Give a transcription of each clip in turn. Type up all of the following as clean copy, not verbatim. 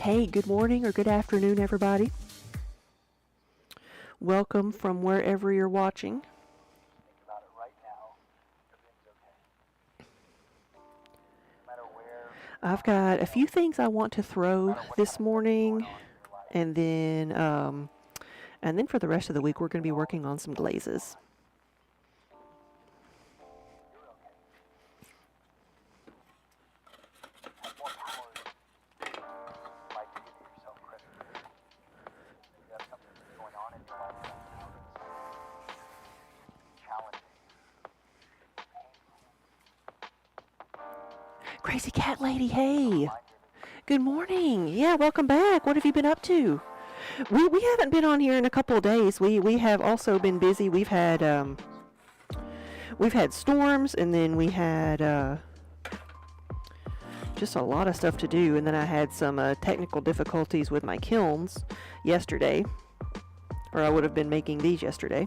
Hey, good morning or good afternoon, everybody. Welcome from wherever you're watching. I've got a few things I want to throw this morning, and then for the rest of the week, we're going to be working on some glazes. Crazy cat lady, hey. Good morning. Yeah, welcome back. What have you been up to? We haven't been on here in a couple of days. We have also been busy. We've had storms, and then we had just a lot of stuff to do, and then I had some technical difficulties with my kilns yesterday, or I would have been making these yesterday.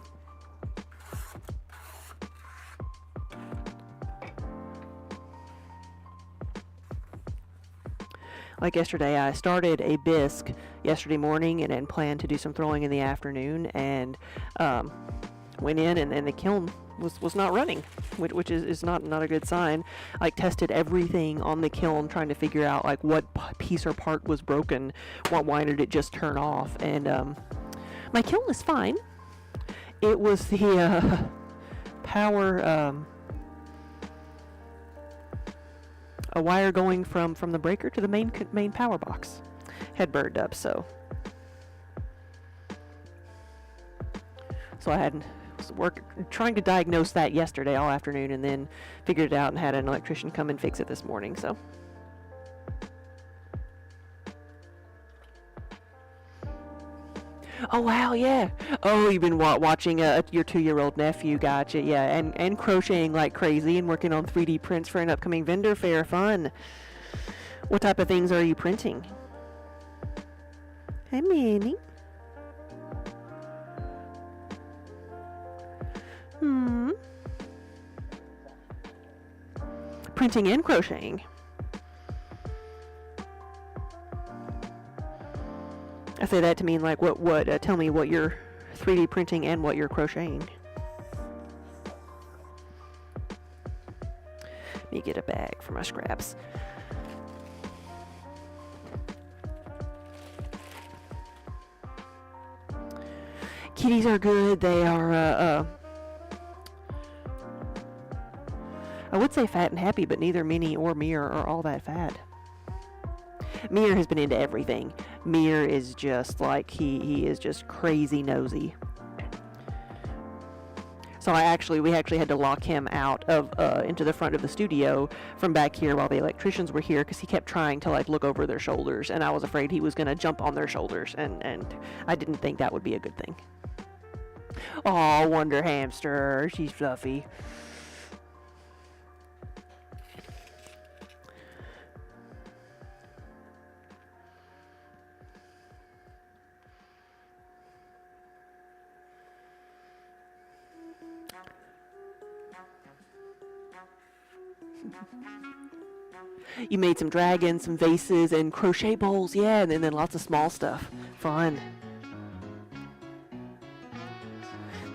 Like yesterday, I started a bisque yesterday morning and then planned to do some throwing in the afternoon, and went in and the kiln was not running, which is not a good sign. Like, tested everything on the kiln trying to figure out like what piece or part was broken, why did it just turn off, and my kiln is fine. It was the power, a wire going from the breaker to the main power box had burned up, so I had trying to diagnose that yesterday all afternoon, and then figured it out and had an electrician come and fix it this morning. So oh wow, yeah. Oh, you've been watching your 2-year-old nephew. Gotcha. Yeah, and crocheting like crazy and working on 3D prints for an upcoming vendor fair. Fun. What type of things are you printing? Hey, Minnie. Printing and crocheting. I say that to mean like what tell me what you're 3D printing and what you're crocheting. Let me get a bag for my scraps. Kitties are good. They are I would say fat and happy, but neither Minnie or Mir are all that fat. Mir has been into everything. Mir is just like, he is just crazy nosy. So we actually had to lock him out of into the front of the studio from back here while the electricians were here, because he kept trying to like look over their shoulders, and I was afraid he was going to jump on their shoulders, and I didn't think that would be a good thing. Oh, Wonder Hamster, she's fluffy. You made some dragons, some vases, and crochet bowls, yeah, and then lots of small stuff. Fun.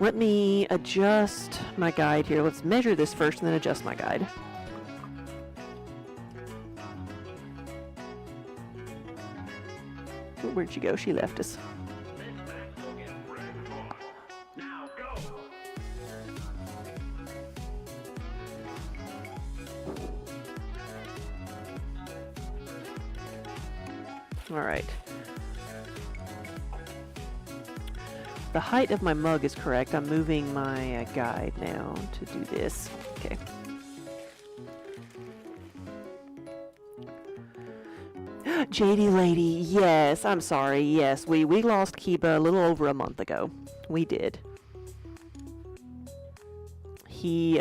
Let me adjust my guide here. Let's measure this first and then adjust my guide. Where'd she go? She left us. All right. The height of my mug is correct. I'm moving my guide now to do this. Okay. JD Lady, yes, I'm sorry. Yes, we lost Kiba a little over a month ago. We did. He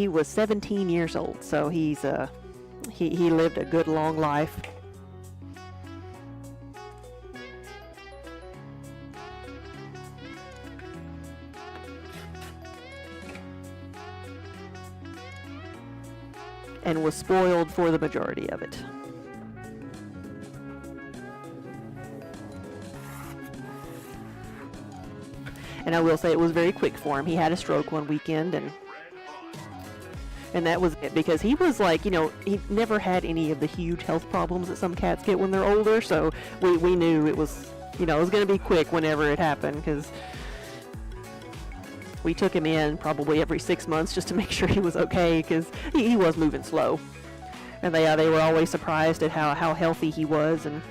was 17 years old, so he lived a good long life. and was spoiled for the majority of it. And I will say it was very quick for him. He had a stroke one weekend, and that was it, because he was like, you know, he never had any of the huge health problems that some cats get when they're older, so we knew it was, you know, it was going to be quick whenever it happened, because we took him in probably every 6 months just to make sure he was okay, because he was moving slow. And they were always surprised at how healthy he was, and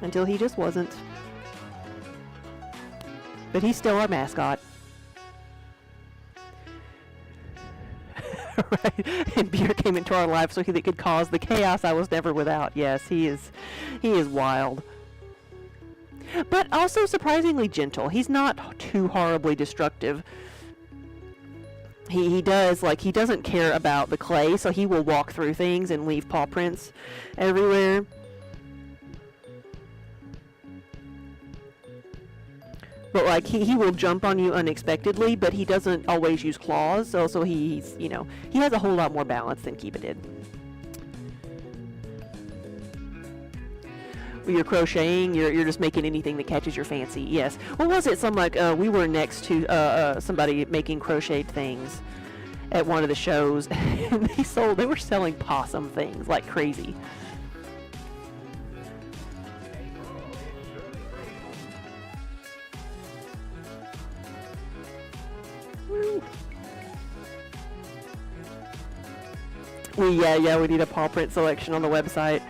until he just wasn't. But he's still our mascot. Right. And Beer came into our life so he could cause the chaos I was never without. Yes, he is wild. But also surprisingly gentle. He's not too horribly destructive. He does, like, he doesn't care about the clay, so he will walk through things and leave paw prints everywhere. But like he will jump on you unexpectedly, but he doesn't always use claws, so he's, you know, he has a whole lot more balance than Kiba did. When you're crocheting, you're just making anything that catches your fancy. Yes. What was it? Some like we were next to somebody making crocheted things at one of the shows, and they were selling possum things like crazy. We need a paw print selection on the website.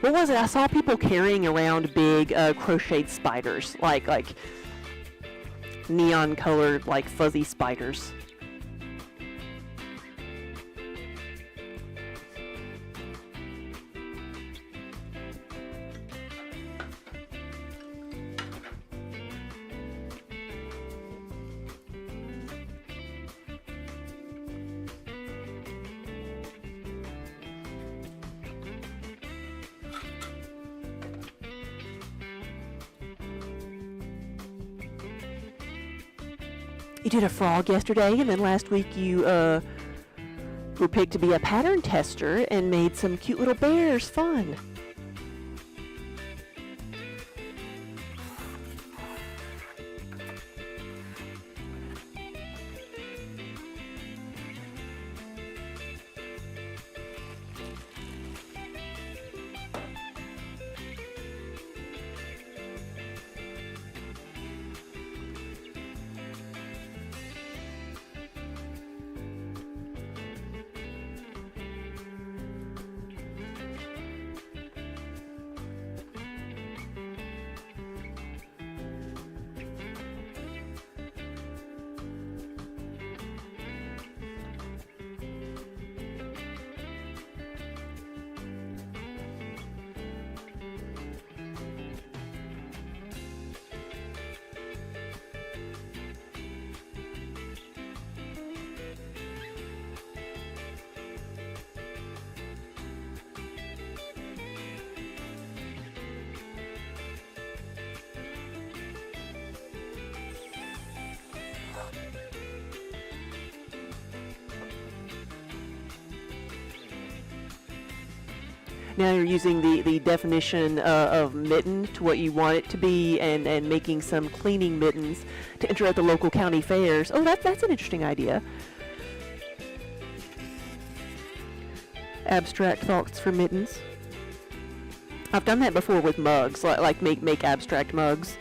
What was it? I saw people carrying around big crocheted spiders, like neon colored, like fuzzy spiders. You did a frog yesterday, and then last week you were picked to be a pattern tester and made some cute little bears. Fun. Now you're using the definition of mitten to what you want it to be, and making some cleaning mittens to enter at the local county fairs. Oh, that's an interesting idea. Abstract thoughts for mittens. I've done that before with mugs, like make abstract mugs.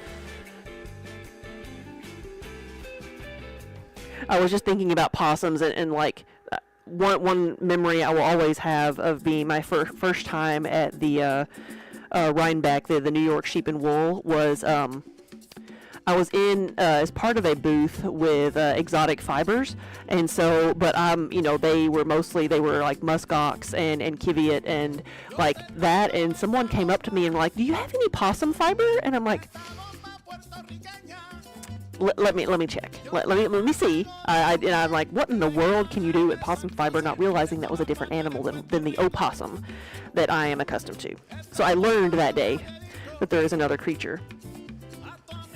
I was just thinking about possums and like one memory I will always have of being my first time at the Rhinebeck, the New York Sheep and Wool, was I was in as part of a booth with exotic fibers, and so, but you know, they were like muskox and kiviot and like that, and someone came up to me and were like, "Do you have any possum fiber?" And I'm like, let me check. Let me see. And I'm like, what in the world can you do with possum fiber? Not realizing that was a different animal than the opossum that I am accustomed to. So I learned that day that there is another creature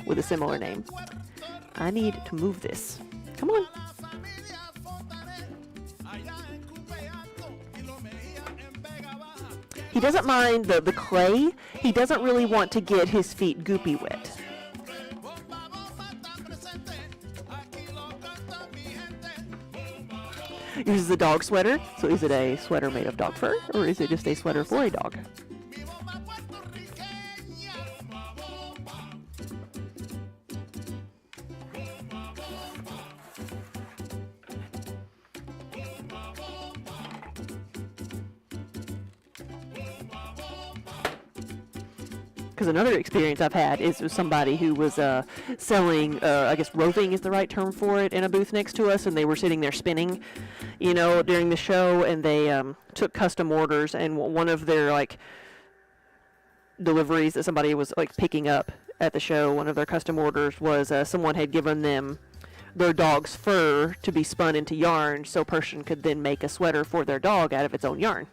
with a similar name. I need to move this. Come on. He doesn't mind the clay. He doesn't really want to get his feet goopy wet. This is a dog sweater. So is it a sweater made of dog fur, or is it just a sweater for a dog? Because another experience I've had is with somebody who was selling, I guess roving is the right term for it, in a booth next to us, and they were sitting there spinning, you know, during the show, and they took custom orders, and one of their, like, deliveries that somebody was, like, picking up at the show, one of their custom orders was someone had given them their dog's fur to be spun into yarn, so a person could then make a sweater for their dog out of its own yarn.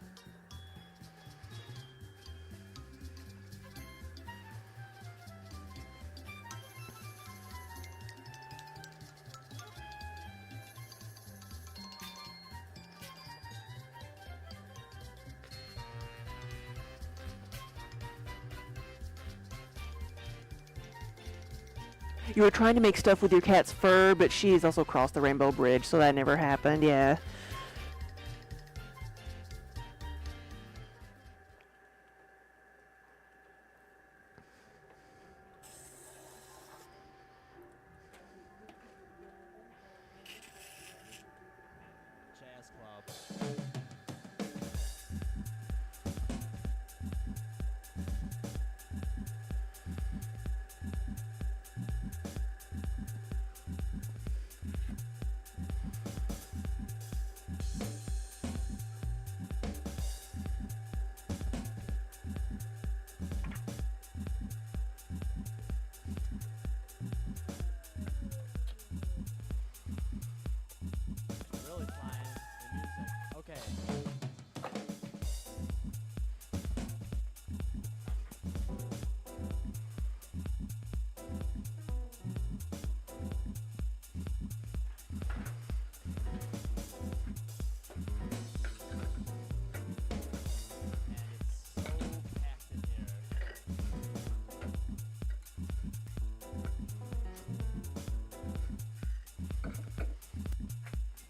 You were trying to make stuff with your cat's fur, but she's also crossed the Rainbow Bridge, so that never happened, yeah. Jazz Club. Really flying the music. Okay. And it's so packed in here.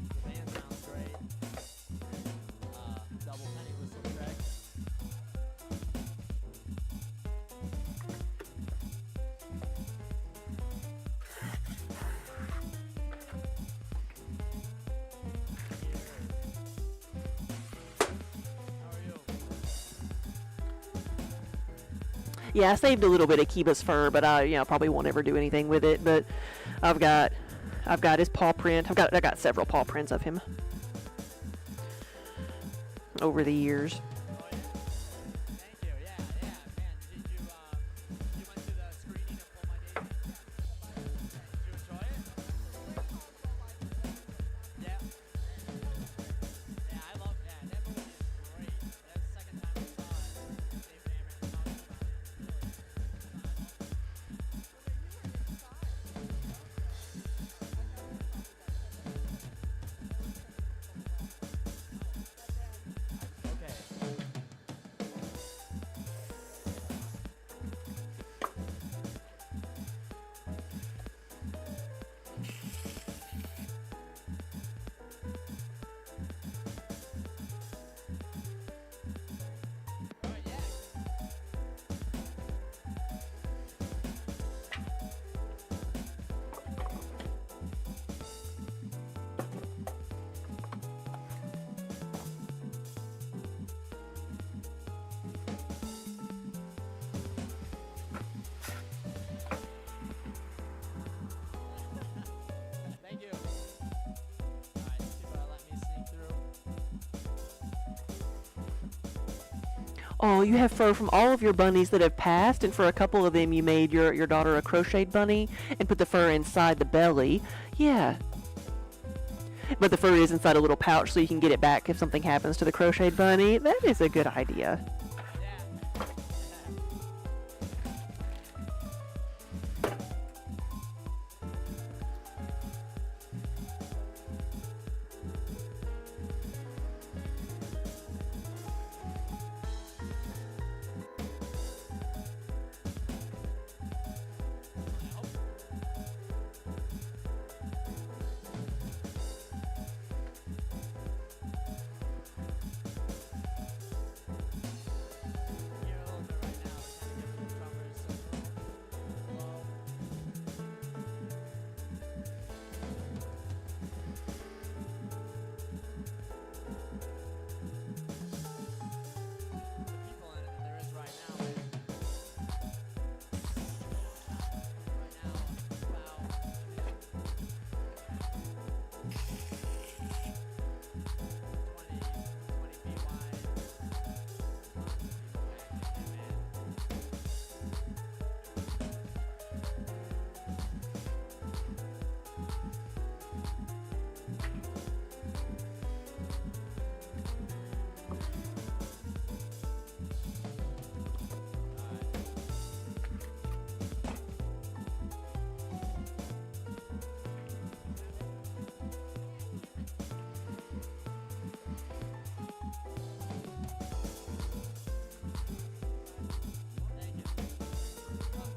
The band sounds great. Double penny whistle track. How are you? Yeah, I saved a little bit of Kiba's fur, but I, probably won't ever do anything with it. But I've got his paw print. I got several paw prints of him over the years. Oh yeah. Thank you. Yeah, man. Did you went to the screening of Pull My Daisy? Did you enjoy it? Yeah. Yeah, I love that. That movie is great. That's the second time I saw it. David Abrams talking about it. Really. Okay. Oh, you have fur from all of your bunnies that have passed, and for a couple of them, you made your daughter a crocheted bunny and put the fur inside the belly. Yeah, but the fur is inside a little pouch, so you can get it back if something happens to the crocheted bunny. That is a good idea. Yeah. Here a little bit right now. We're kind of giving the drummers a little blow. People in it than there is right now. Right now, about 20 feet wide. Thank you. Thanks a lot.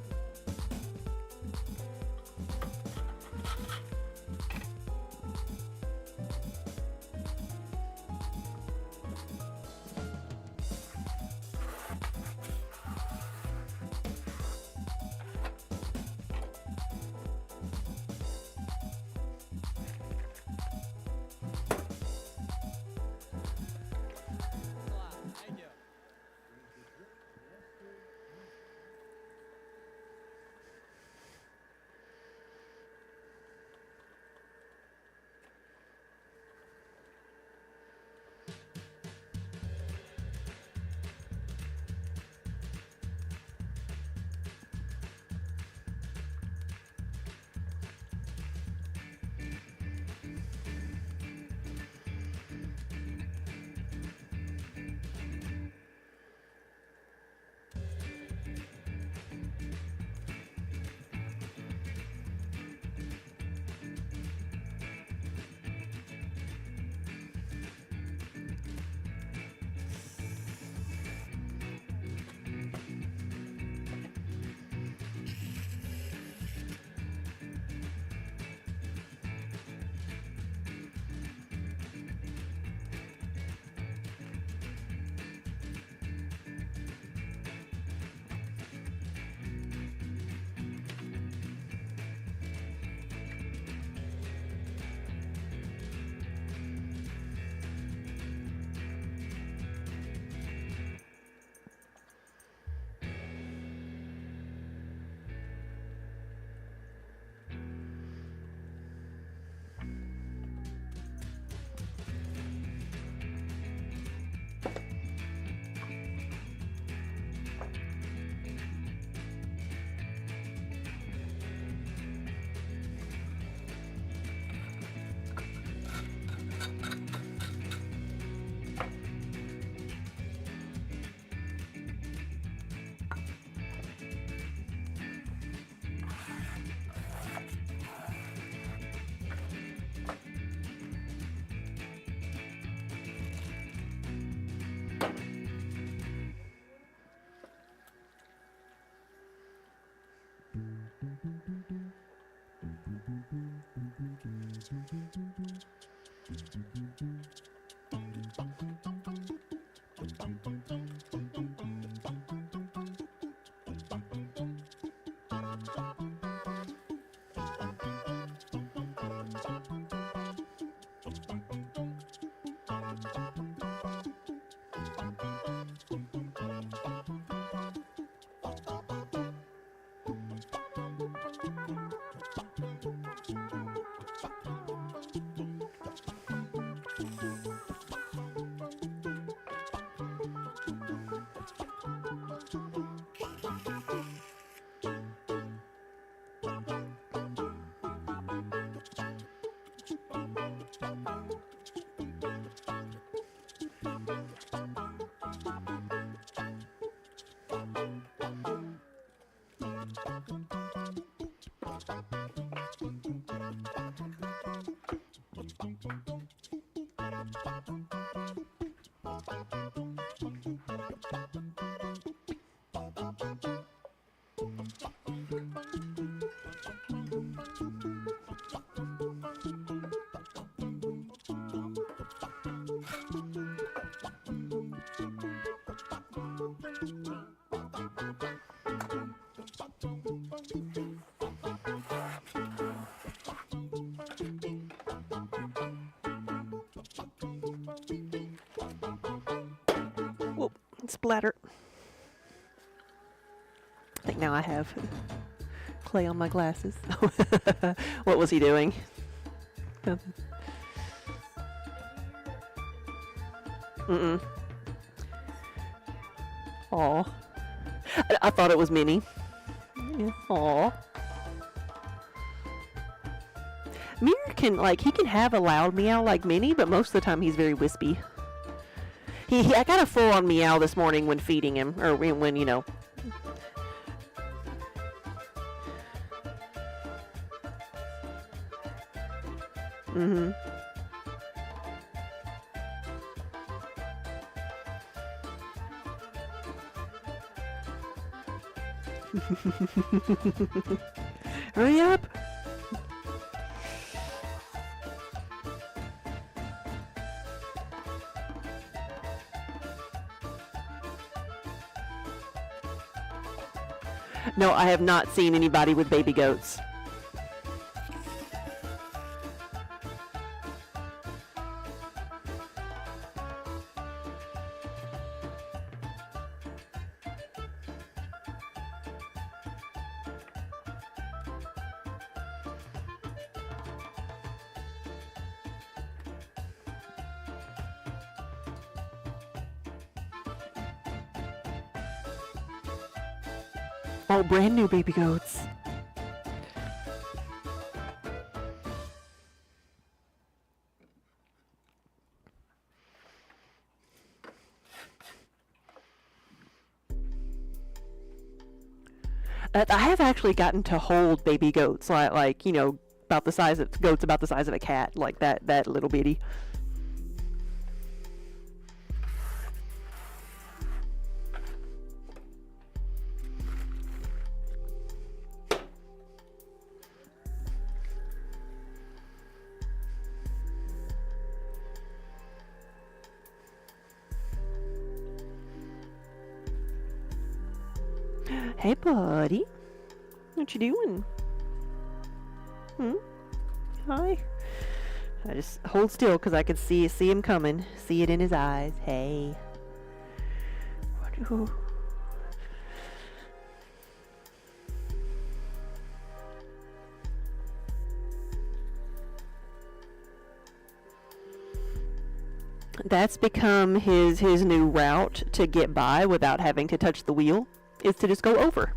Thank you. Whoop, splatter. I think now I have clay on my glasses. What was he doing? Nothing. Mm-mm. Aw. I thought it was Minnie. Yeah. Aw. Mirror can, like, he can have a loud meow like Minnie, but most of the time he's very wispy. I got a full-on meow this morning when feeding him, or when, you know. Mm-hmm. Hurry up! No, I have not seen anybody with baby goats. Oh, brand new baby goats. I have actually gotten to hold baby goats, like you know, about the size of goats, about the size of a cat, like that little bitty. Hey, buddy. What you doing? Hi. I just hold still because I could see him coming. See it in his eyes. Hey. What? That's become his new route to get by without having to touch the wheel, is to just go over.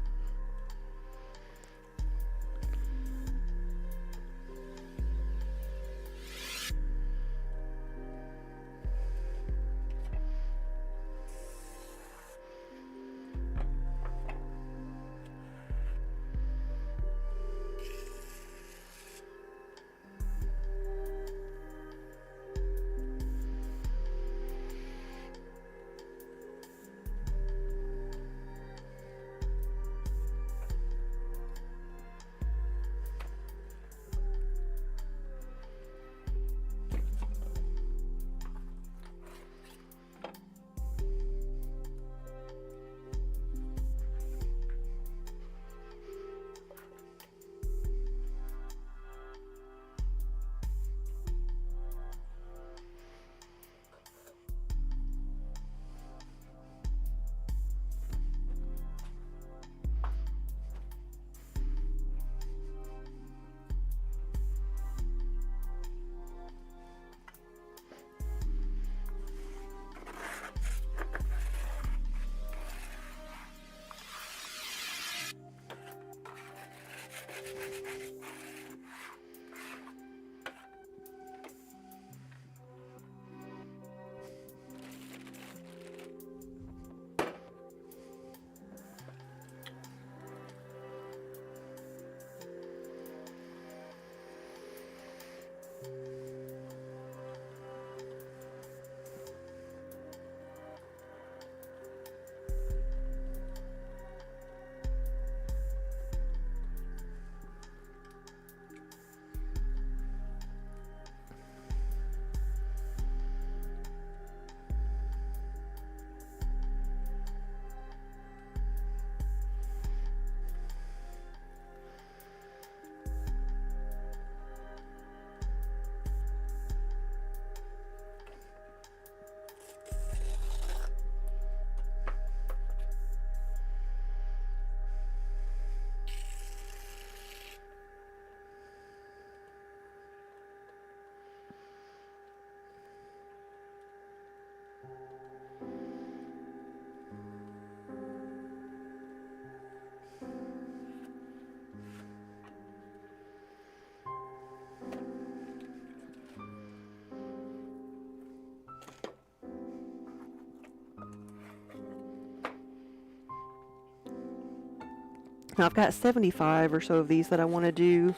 Now I've got 75 or so of these that I want to do.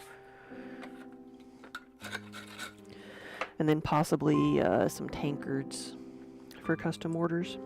And then possibly some tankards for custom orders.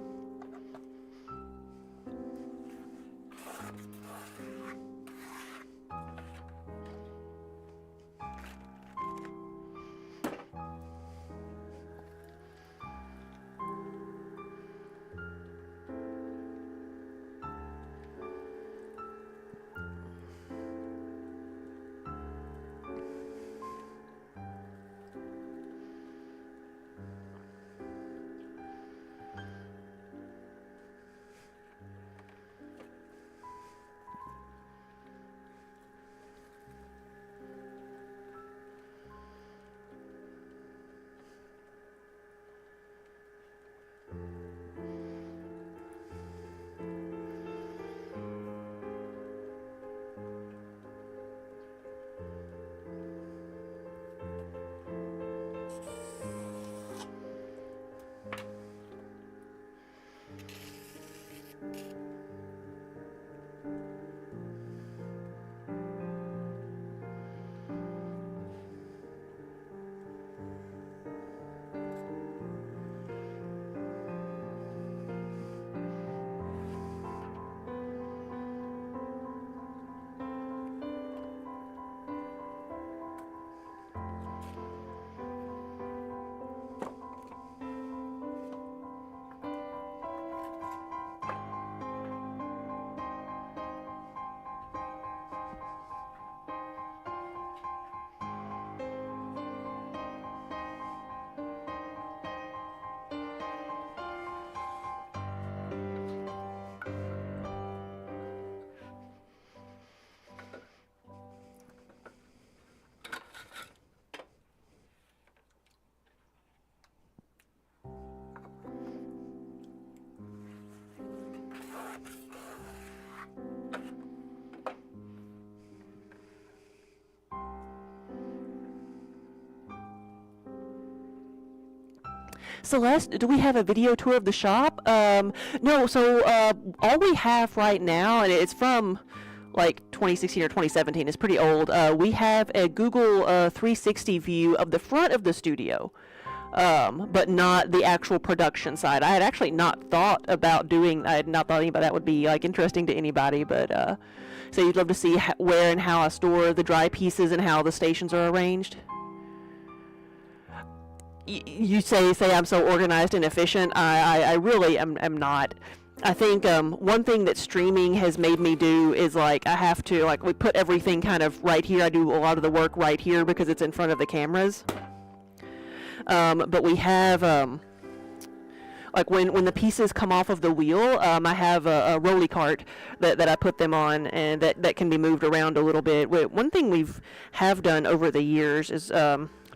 Celeste, do we have a video tour of the shop? No, so all we have right now, and it's from like 2016 or 2017, it's pretty old. We have a Google 360 view of the front of the studio, but not the actual production side. I had actually not thought about doing, I had not thought any about that would be like interesting to anybody, but so you'd love to see where and how I store the dry pieces and how the stations are arranged? You say I'm so organized and efficient. I really am not. I think one thing that streaming has made me do is like I have to like we put everything kind of right here. I do a lot of the work right here because it's in front of the cameras. But we have like when the pieces come off of the wheel, I have a rolly cart that I put them on, and that can be moved around a little bit. One thing have done over the years is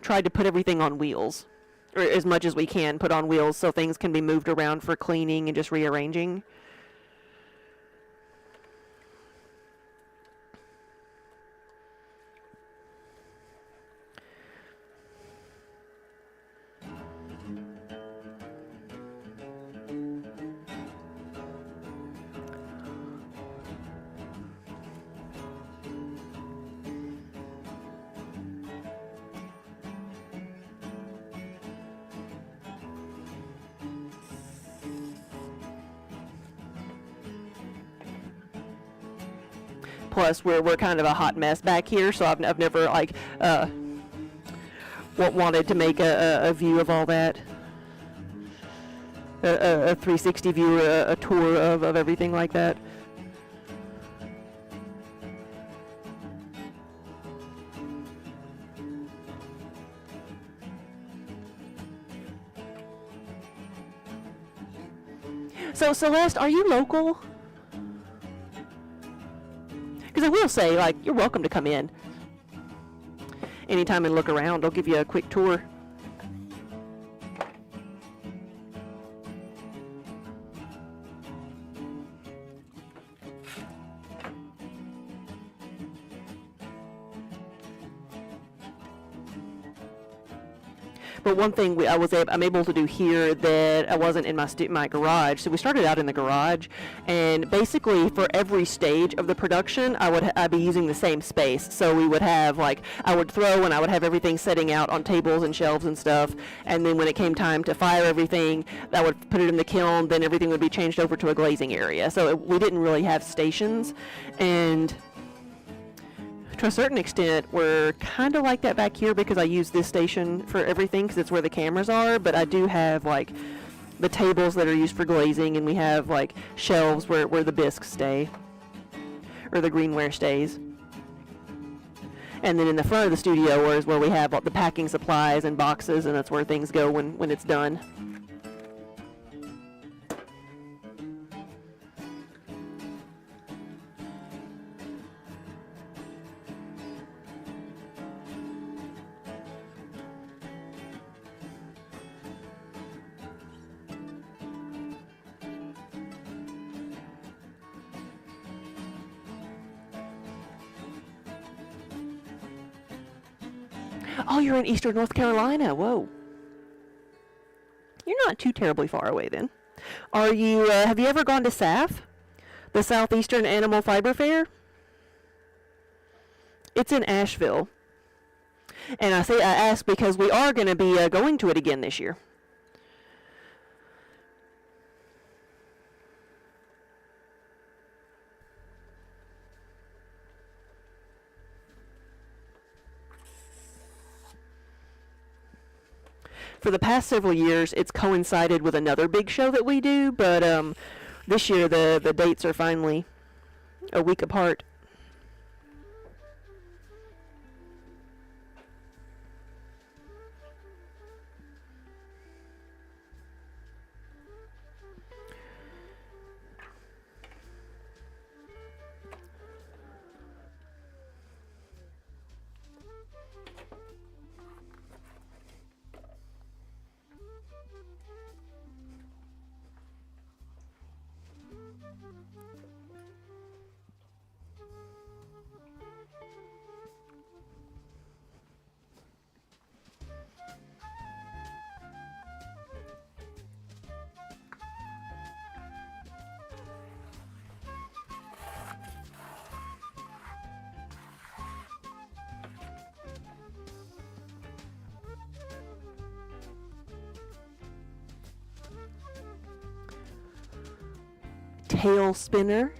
tried to put everything on wheels, or as much as we can put on wheels so things can be moved around for cleaning and just rearranging. Plus, we're kind of a hot mess back here, so I've never like wanted to make a view of all that, a 360 view, a tour of everything like that. So Celeste, are you local? Because I will say, like, you're welcome to come in anytime and look around. I'll give you a quick tour. But one thing I'm able to do here that I wasn't in my garage. So we started out in the garage, and basically for every stage of the production, I'd be using the same space. So we would have, like, I would throw and I would have everything setting out on tables and shelves and stuff. And then when it came time to fire everything, I would put it in the kiln. Then everything would be changed over to a glazing area. So we didn't really have stations, and to a certain extent, we're kind of like that back here because I use this station for everything because it's where the cameras are, but I do have, like, the tables that are used for glazing, and we have, like, shelves where the bisques stay, or the greenware stays. And then in the front of the studio is where we have all the packing supplies and boxes, and that's where things go when it's done. Oh, you're in Eastern North Carolina. Whoa. You're not too terribly far away then. Are you, have you ever gone to SAF? The Southeastern Animal Fiber Fair? It's in Asheville. And I ask because we are going to be going to it again this year. For the past several years, it's coincided with another big show that we do, but this year the dates are finally a week apart. Tail Spinner.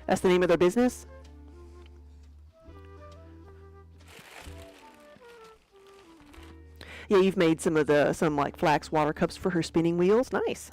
That's the name of their business. Yeah, you've made some like flax water cups for her spinning wheels. Nice.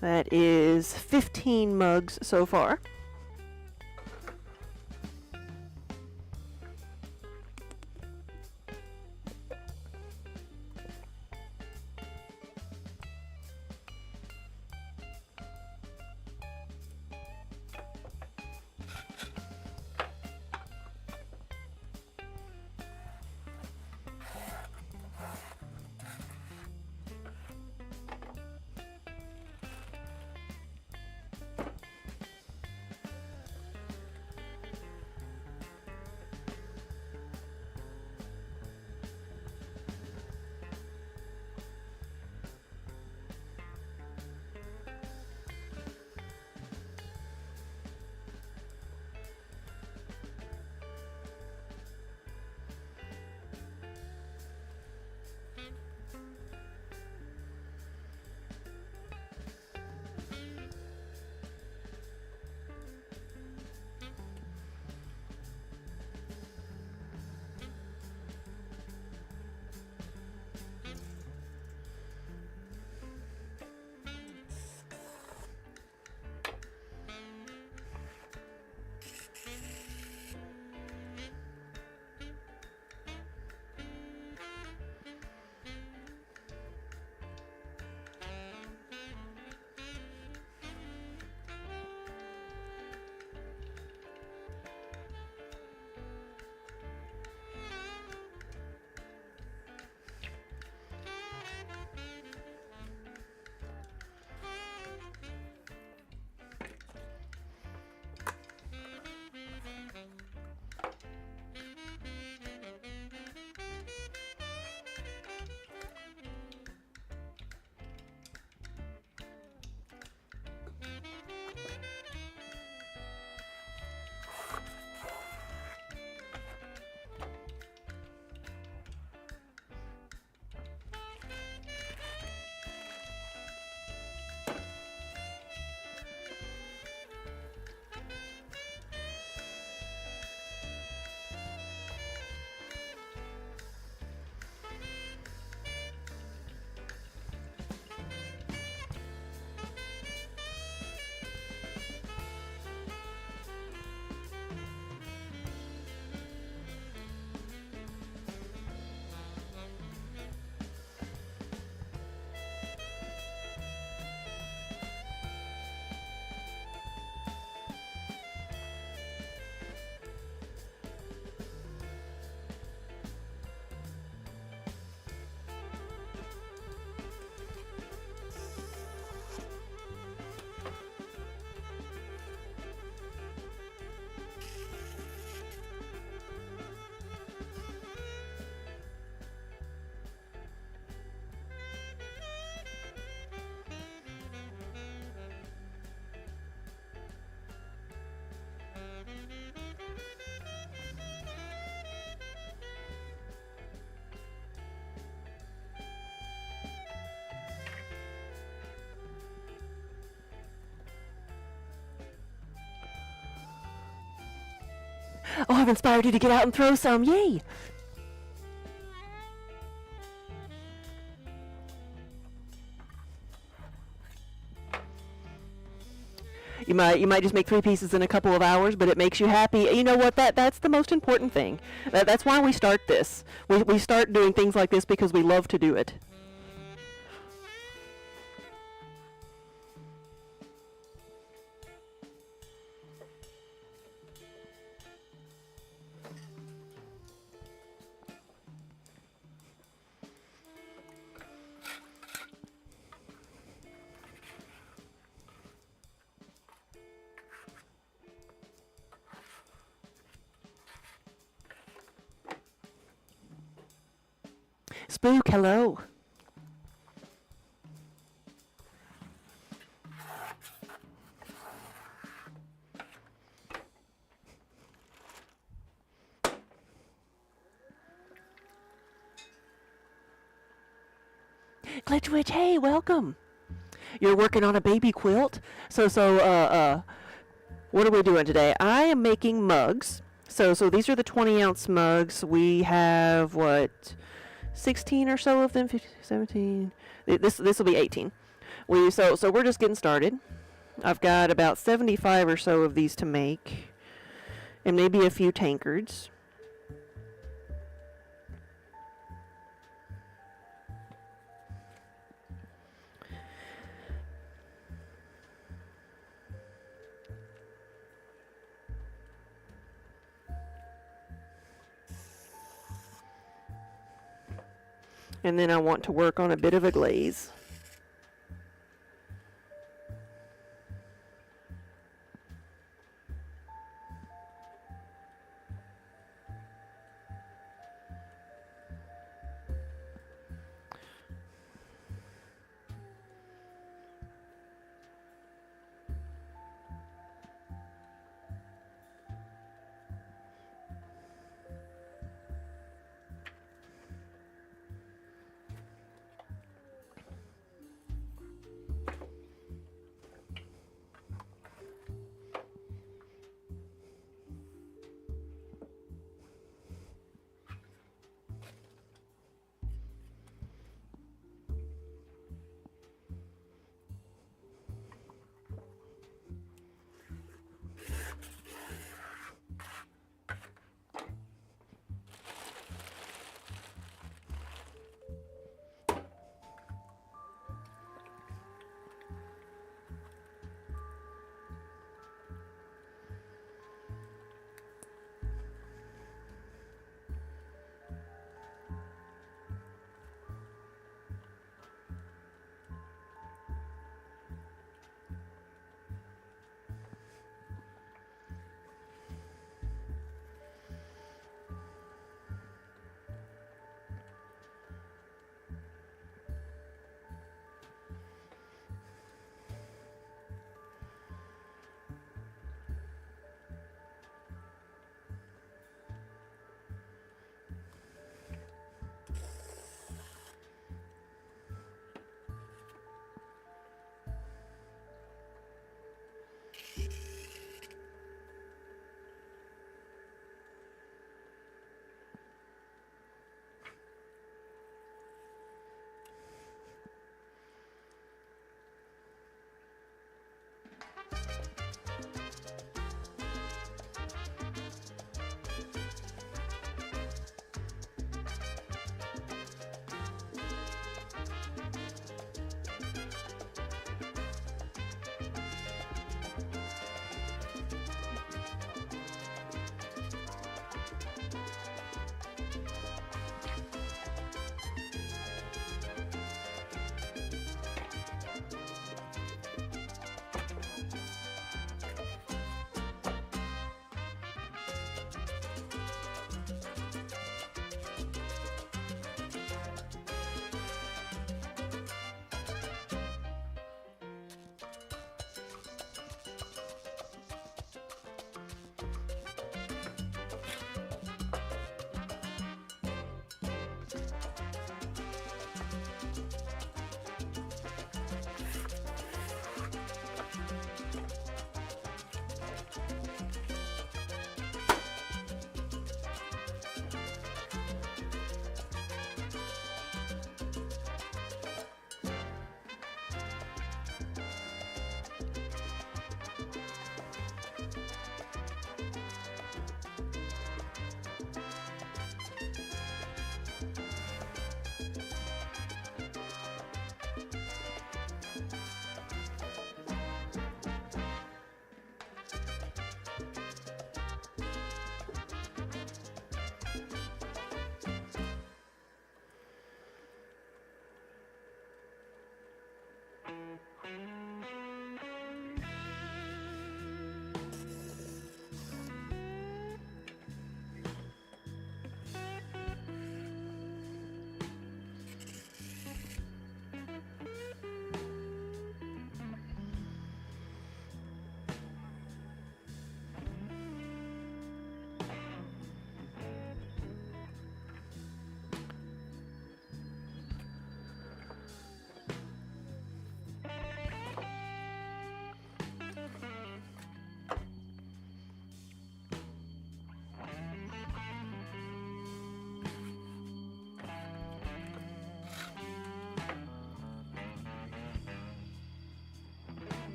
That is 15 mugs so far. Oh, I've inspired you to get out and throw some. Yay! You might just make 3 pieces in a couple of hours, but it makes you happy. You know what? That's the most important thing. That's why we start this. We start doing things like this because we love to do it. Spook, hello. Glitchwitch, hey, welcome. You're working on a baby quilt? What are we doing today? I am making mugs. So these are the 20-ounce mugs. We have, 16 or so of them, 15, 17. This will be 18. So we're just getting started. I've got about 75 or so of these to make, and maybe a few tankards. And then I want to work on a bit of a glaze.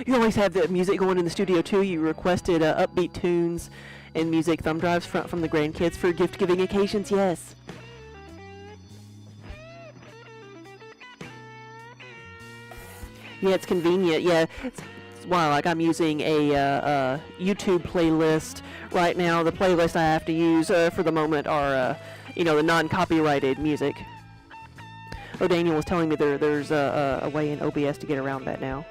You always have the music going in the studio too. You requested upbeat tunes and music thumb drives from the grandkids for gift giving occasions. Yes. Yeah, it's convenient. Yeah, it's why like I'm using a YouTube playlist right now. The playlist I have to use for the moment are the non-copyrighted music. Oh, Daniel was telling me there's a way in OBS to get around that now.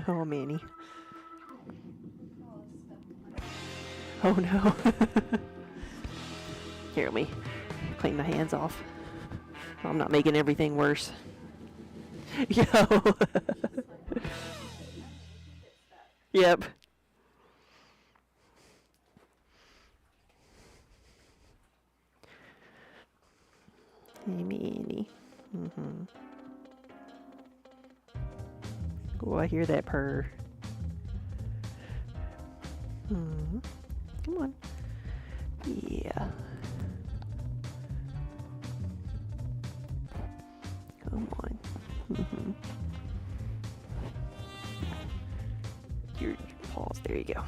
Oh, Manny. Oh no. Here, let me clean my hands off. I'm not making everything worse. Yo. Yep. Hey, Manny. Oh, I hear that purr. Come on. Yeah. Come on. Your paws. There you go.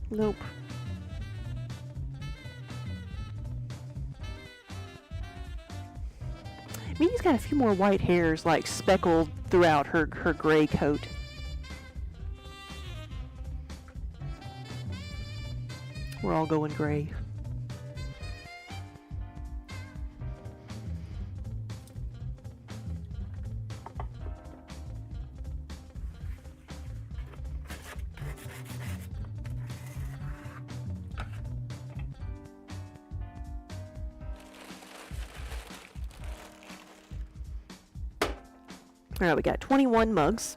Nope. Minnie's got a few more white hairs, like speckled throughout her gray coat. We're all going gray. All right, we got 21 mugs.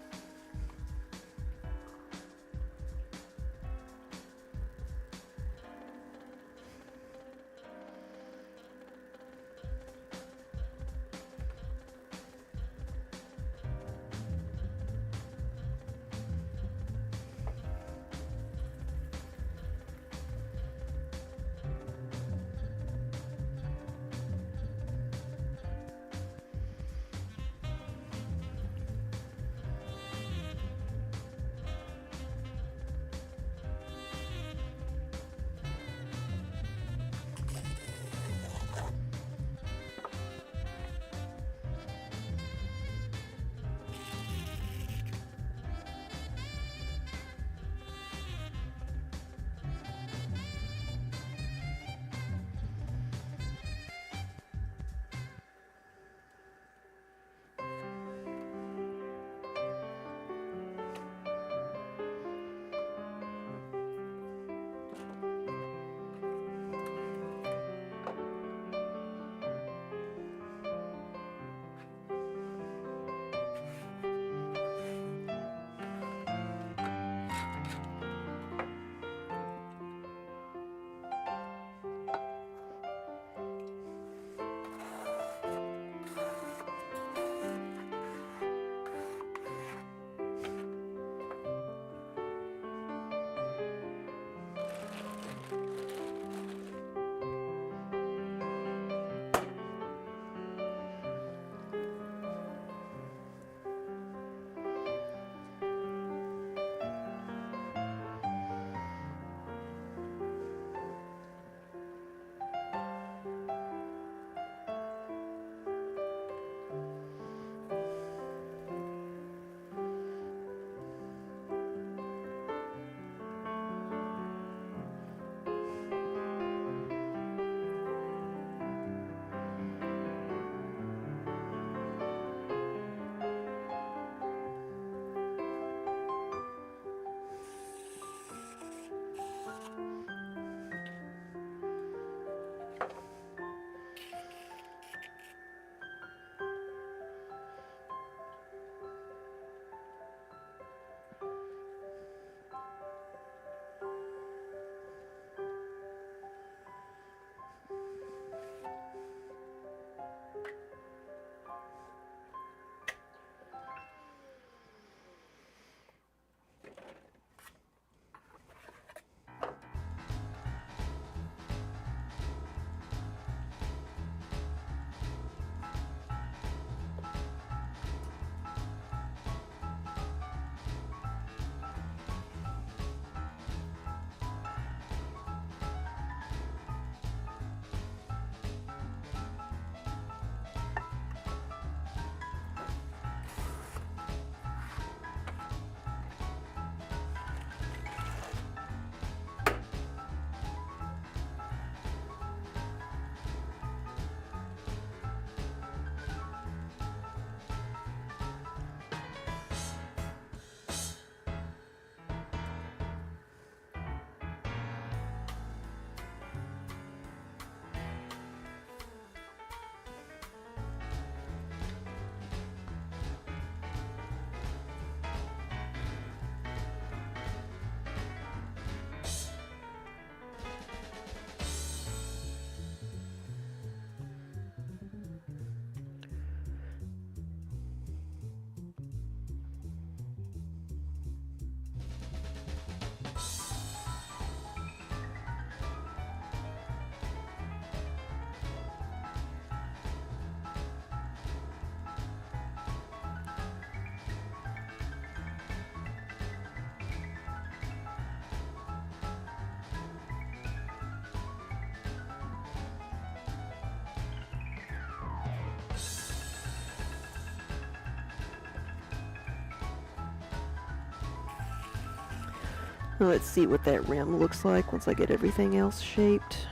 Let's see what that rim looks like once I get everything else shaped.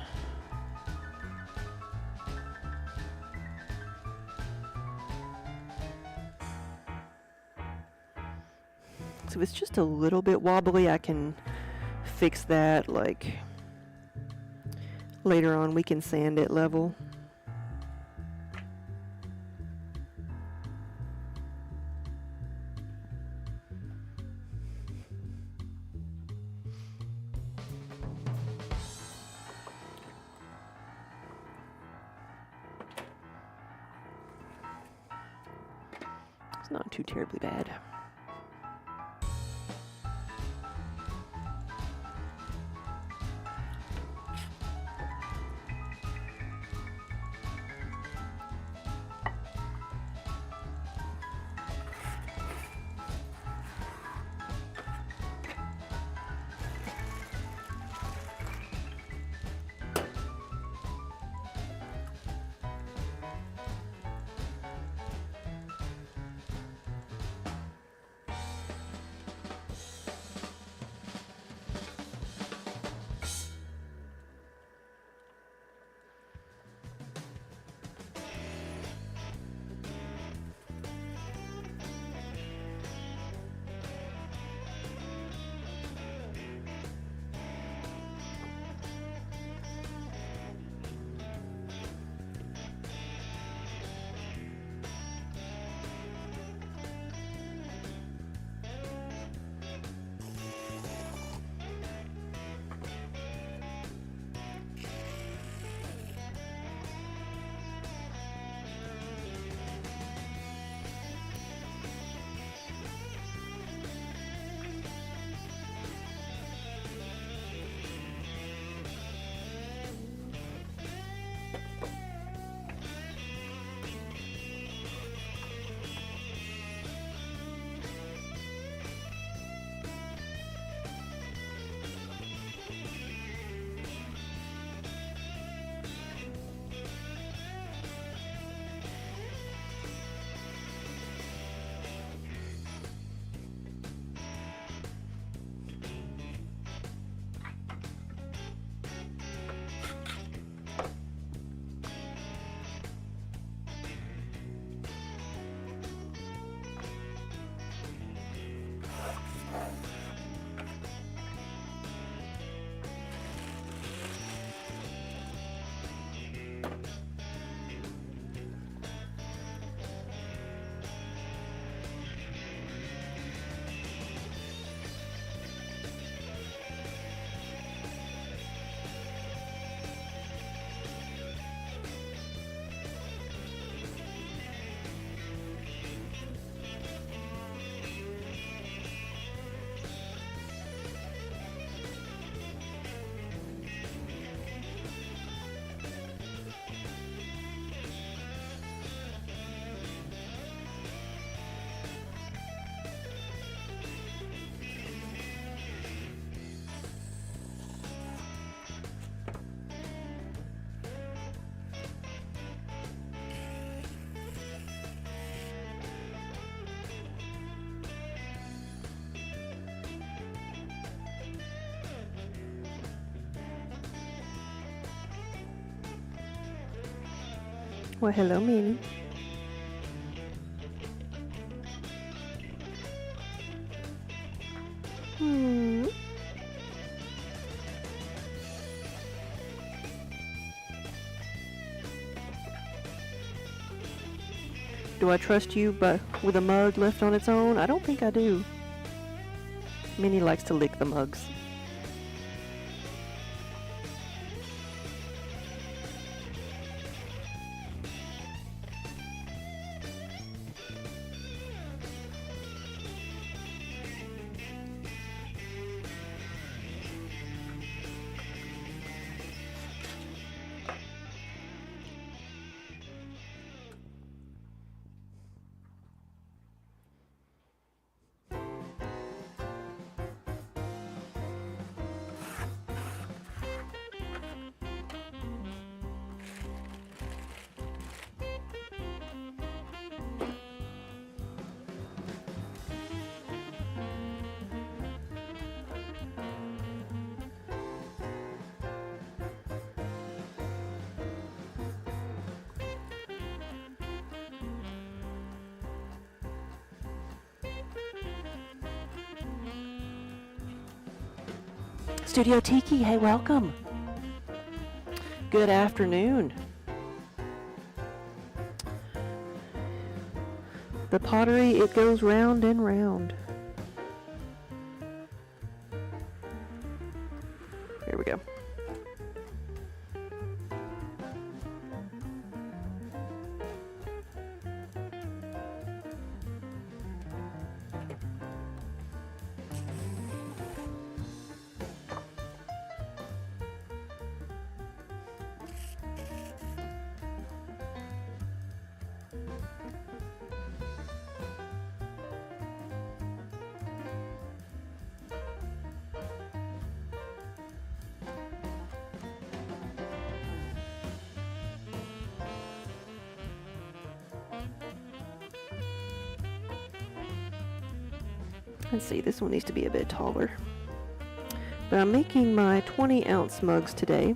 So if it's just a little bit wobbly, I can fix that, like later on we can sand it level. It's not too terribly bad. Well, hello, Minnie. Hmm. Do I trust you but with a mug left on its own? I don't think I do. Minnie likes to lick the mugs. Studio Tiki, hey, welcome. Good afternoon. The pottery, it goes round and round. Here we go. Let's see, this one needs to be a bit taller. But I'm making my 20-ounce mugs today.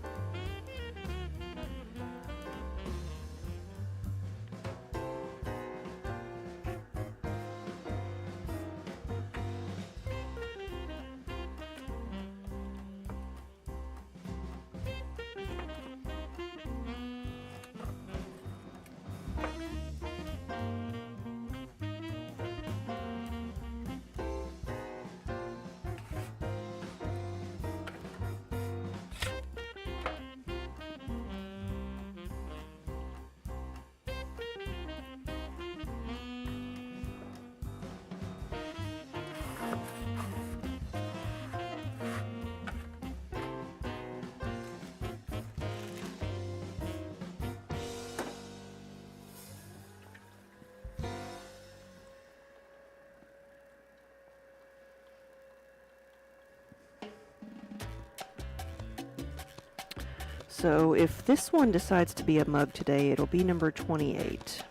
So if this one decides to be a mug today, it'll be number 28.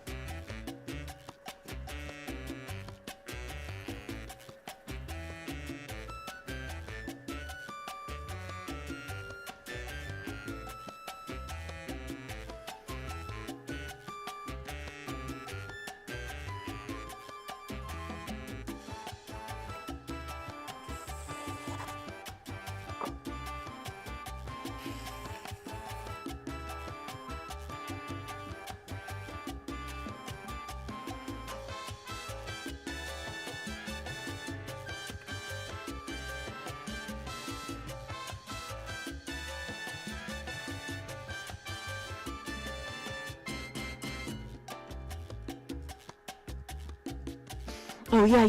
Oh yeah,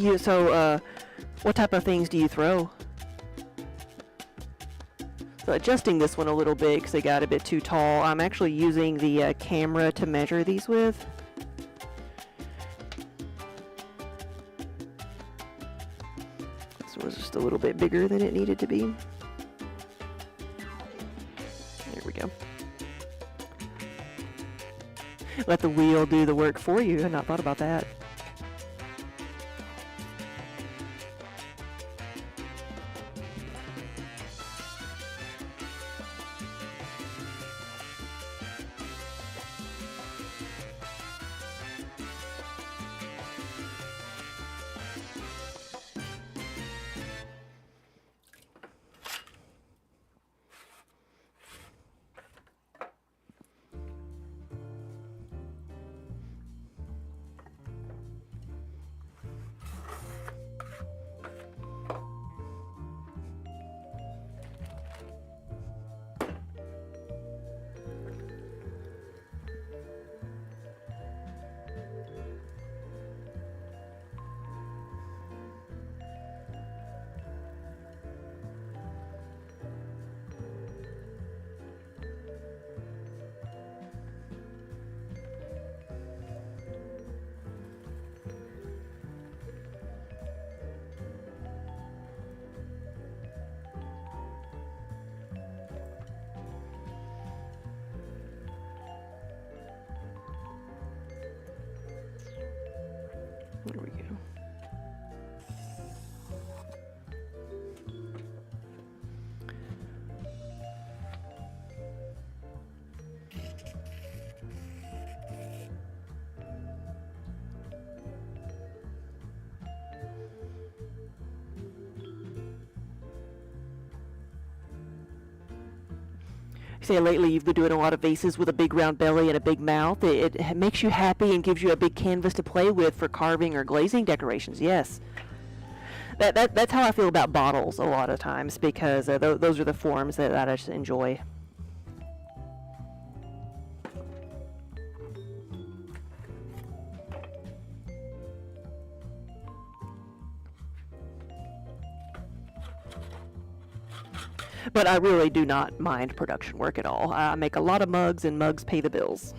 what type of things do you throw? So adjusting this one a little bit because they got a bit too tall. I'm actually using the camera to measure these with. This one was just a little bit bigger than it needed to be. There we go. Let the wheel do the work for you. I had not thought about that. say lately you've been doing a lot of vases with a big round belly and a big mouth. It makes you happy and gives you a big canvas to play with for carving or glazing decorations. Yes. That's how I feel about bottles a lot of times, because those are the forms that I just enjoy. But I really do not mind production work at all. I make a lot of mugs, and mugs pay the bills.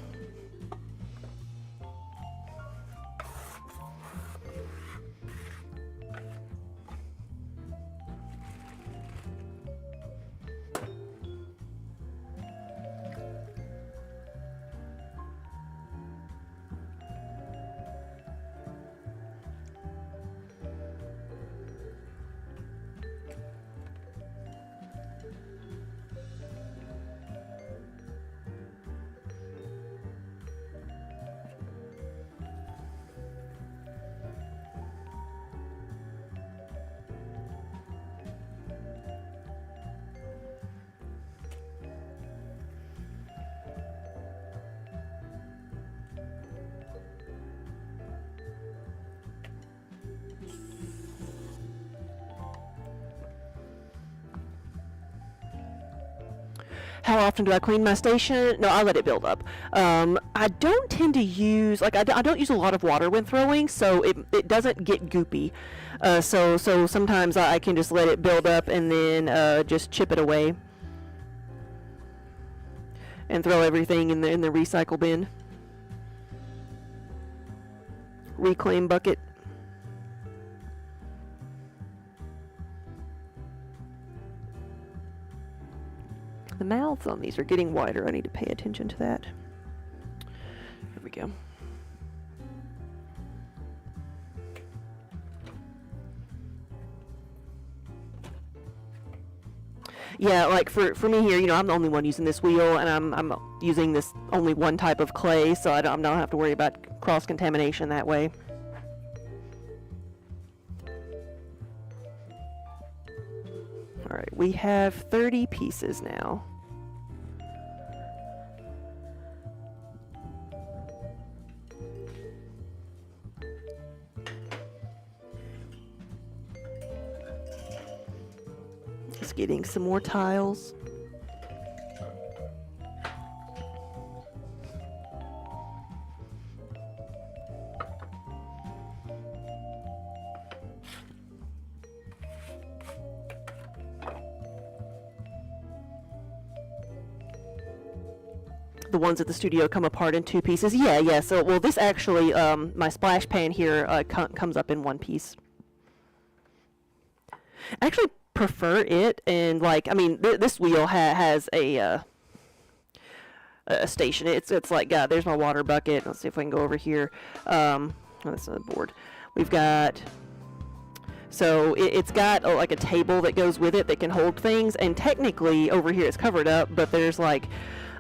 How often do I clean my station? No, I let it build up. I don't tend to use, like, I don't use a lot of water when throwing, so it doesn't get goopy. So sometimes I can just let it build up and then just chip it away and throw everything in the recycle bin. Reclaim bucket. The mouths on these are getting wider. I need to pay attention to that. There we go. Yeah, like for me here, I'm the only one using this wheel, and I'm using this only one type of clay, so I don't have to worry about cross-contamination that way. Alright, we have 30 pieces now. Just getting some more tiles. The ones at the studio come apart in 2 pieces. Yeah. So, well, this actually, my splash pan here comes up in 1 piece. I actually prefer it, and this wheel has a station. It's like, there's my water bucket. Let's see if we can go over here. That's the board. We've got. So it's got like a table that goes with it that can hold things, and technically over here it's covered up, but there's like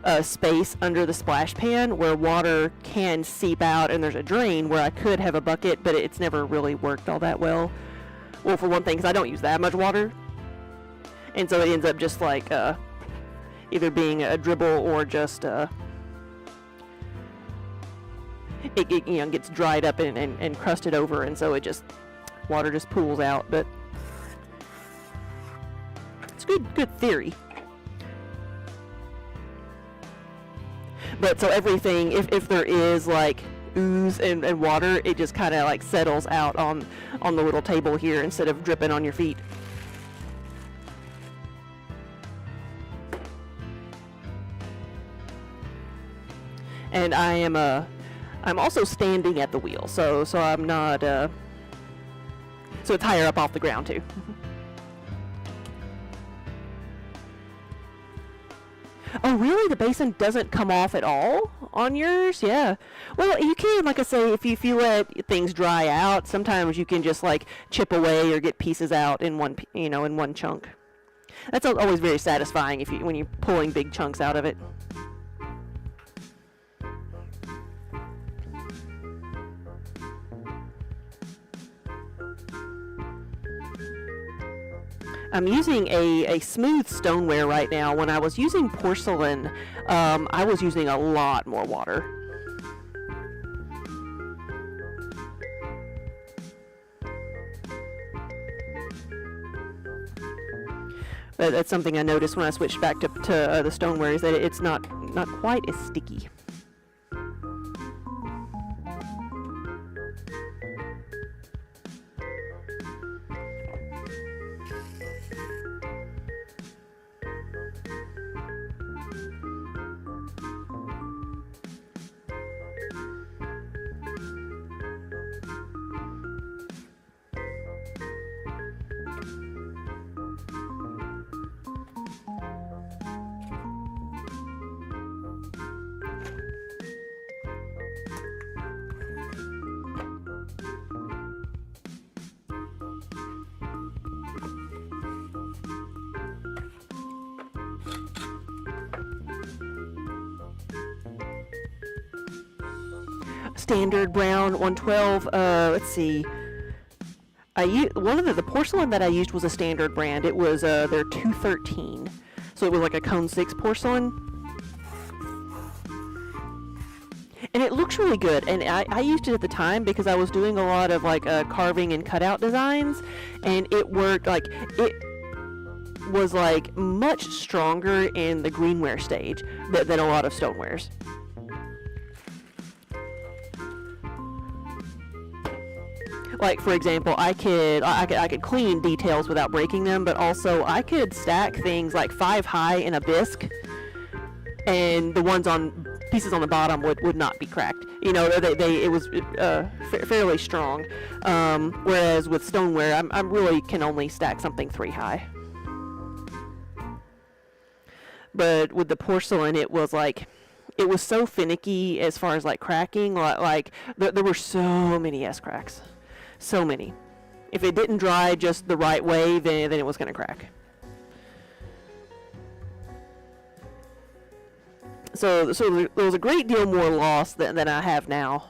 a space under the splash pan where water can seep out, and there's a drain where I could have a bucket, but it's never really worked all that well. Well, for one thing, because I don't use that much water, and so it ends up just like either being a dribble or just it gets dried up and crusted over, and so water just pools out. But it's good theory. But so everything, if there is like ooze and water, it just kind of like settles out on the little table here instead of dripping on your feet. And I'm also standing at the wheel, so I'm not so it's higher up off the ground too. Oh, really? The basin doesn't come off at all on yours? Yeah. Well, you can, like I say, if you let things dry out, sometimes you can just like chip away or get pieces out in one chunk. That's always very satisfying when you're pulling big chunks out of it. I'm using a smooth stoneware right now. When I was using porcelain, I was using a lot more water. That's something I noticed when I switched back to the stoneware, is that it's not quite as sticky. Standard brown 112. Let's see. One of the porcelain that I used was a standard brand. It was their 213, so it was like a cone 6 porcelain, and it looks really good. And I used it at the time because I was doing a lot of like carving and cutout designs, and it worked. Like it was like much stronger in the greenware stage than a lot of stonewares. Like, for example, I could clean details without breaking them, but also I could stack things like 5 high in a bisque, and the ones on pieces on the bottom would not be cracked. You know, it was fairly strong. Whereas with stoneware, I really can only stack something 3 high. But with the porcelain, it was so finicky as far as like cracking. Like there were so many S cracks. So many. If it didn't dry just the right way, then it was going to crack. So there was a great deal more loss than I have now.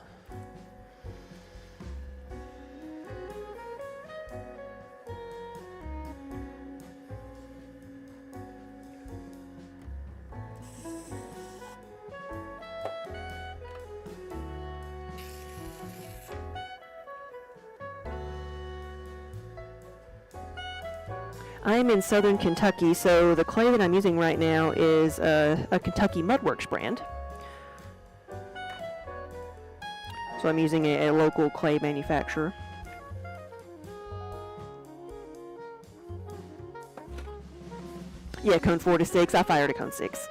I am in southern Kentucky, so the clay that I'm using right now is a Kentucky Mudworks brand. So I'm using a local clay manufacturer. Yeah, cone 4 to 6. I fired a cone 6.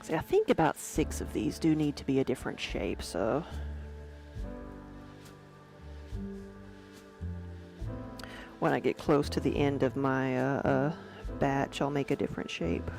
See, I think about 6 of these do need to be a different shape, so when I get close to the end of my batch, I'll make a different shape.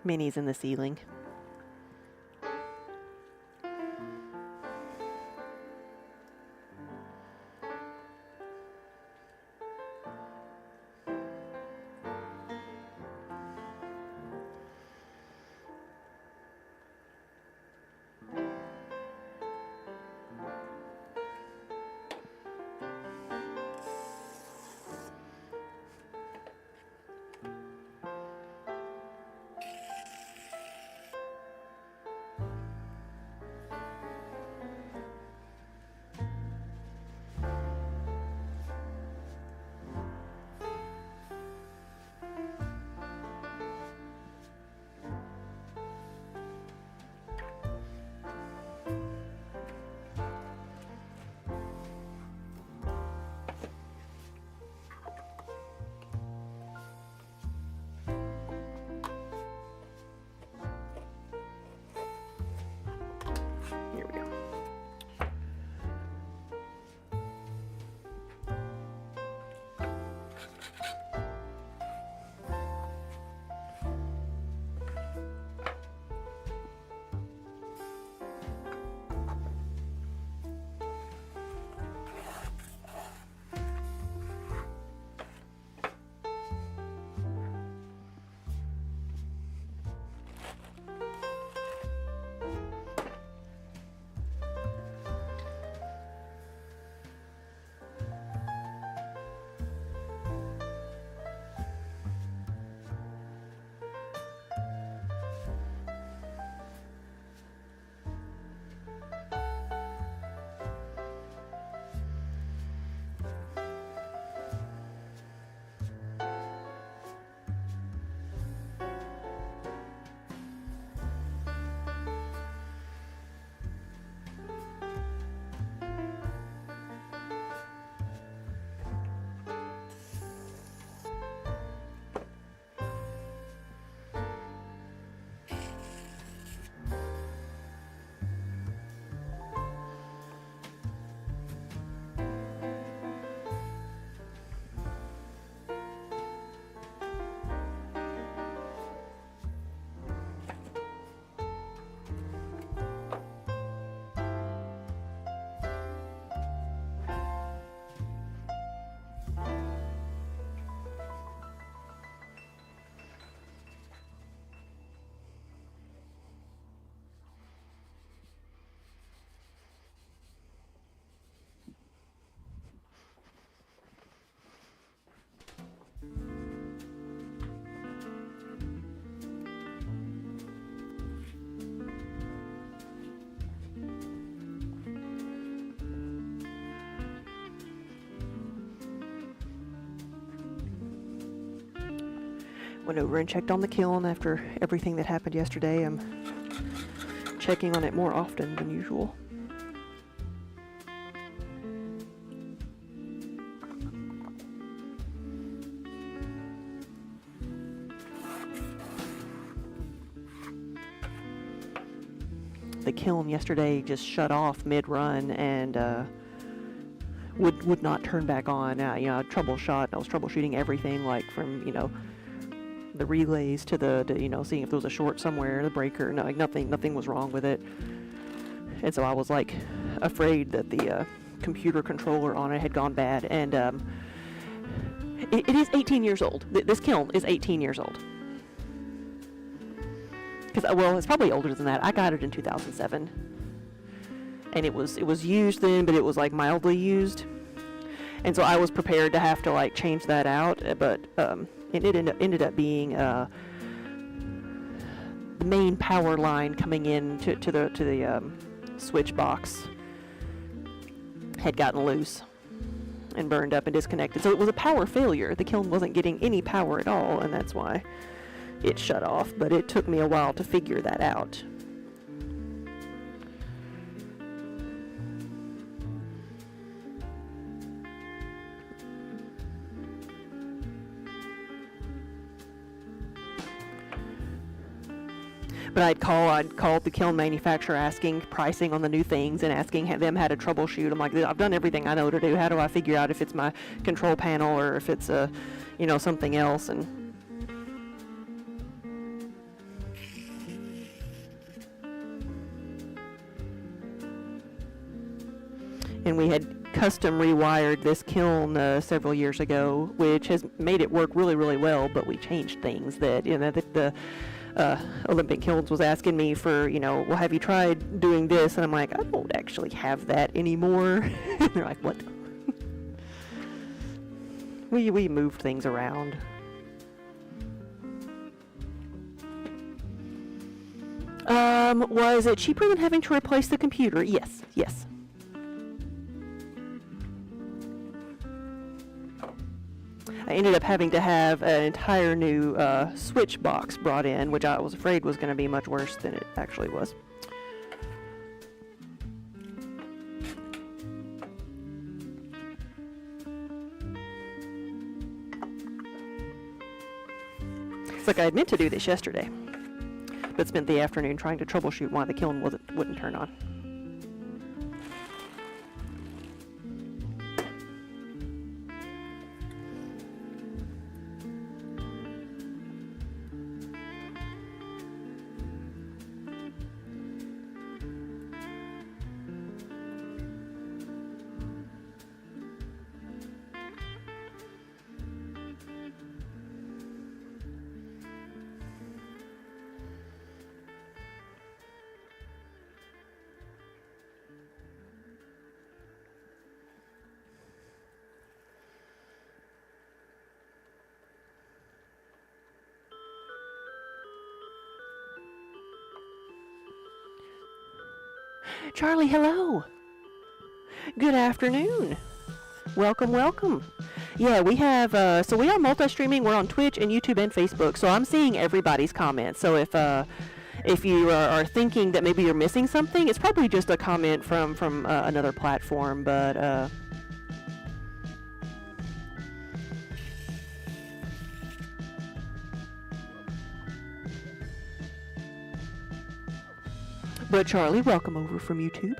minis in the ceiling. Here we go. Went over and checked on the kiln after everything that happened yesterday. I'm checking on it more often than usual. The kiln yesterday just shut off mid-run and would not turn back on. I was troubleshooting everything, like from the relays to seeing if there was a short somewhere, the breaker. No, like nothing was wrong with it. And so I was like afraid that the computer controller on it had gone bad. And it is 18 years old. This kiln is 18 years old. Well, it's probably older than that. I got it in 2007, and it was used then, but it was like mildly used, and so I was prepared to have to like change that out. But it ended up being the main power line coming in to the switch box had gotten loose and burned up and disconnected. So it was a power failure. The kiln wasn't getting any power at all, and that's why it shut off, but it took me a while to figure that out. But I'd called the kiln manufacturer asking pricing on the new things and asking them how to troubleshoot. I'm like, I've done everything I know to do. How do I figure out if it's my control panel or if it's something else? And And we had custom rewired this kiln several years ago, which has made it work really, really well, but we changed things that, the Olympic Kilns was asking me for, well, have you tried doing this? And I'm like, I don't actually have that anymore. And they're like, what? We moved things around. Was it cheaper than having to replace the computer? Yes, yes. I ended up having to have an entire new switch box brought in, which I was afraid was going to be much worse than it actually was. It's like I had meant to do this yesterday, but spent the afternoon trying to troubleshoot why the kiln wouldn't turn on. Charlie, hello. Good afternoon. Welcome, welcome. Yeah, we have, so we are multi-streaming. We're on Twitch and YouTube and Facebook, so I'm seeing everybody's comments. So if you are thinking that maybe you're missing something, it's probably just a comment from another platform, but Charlie, welcome over from YouTube.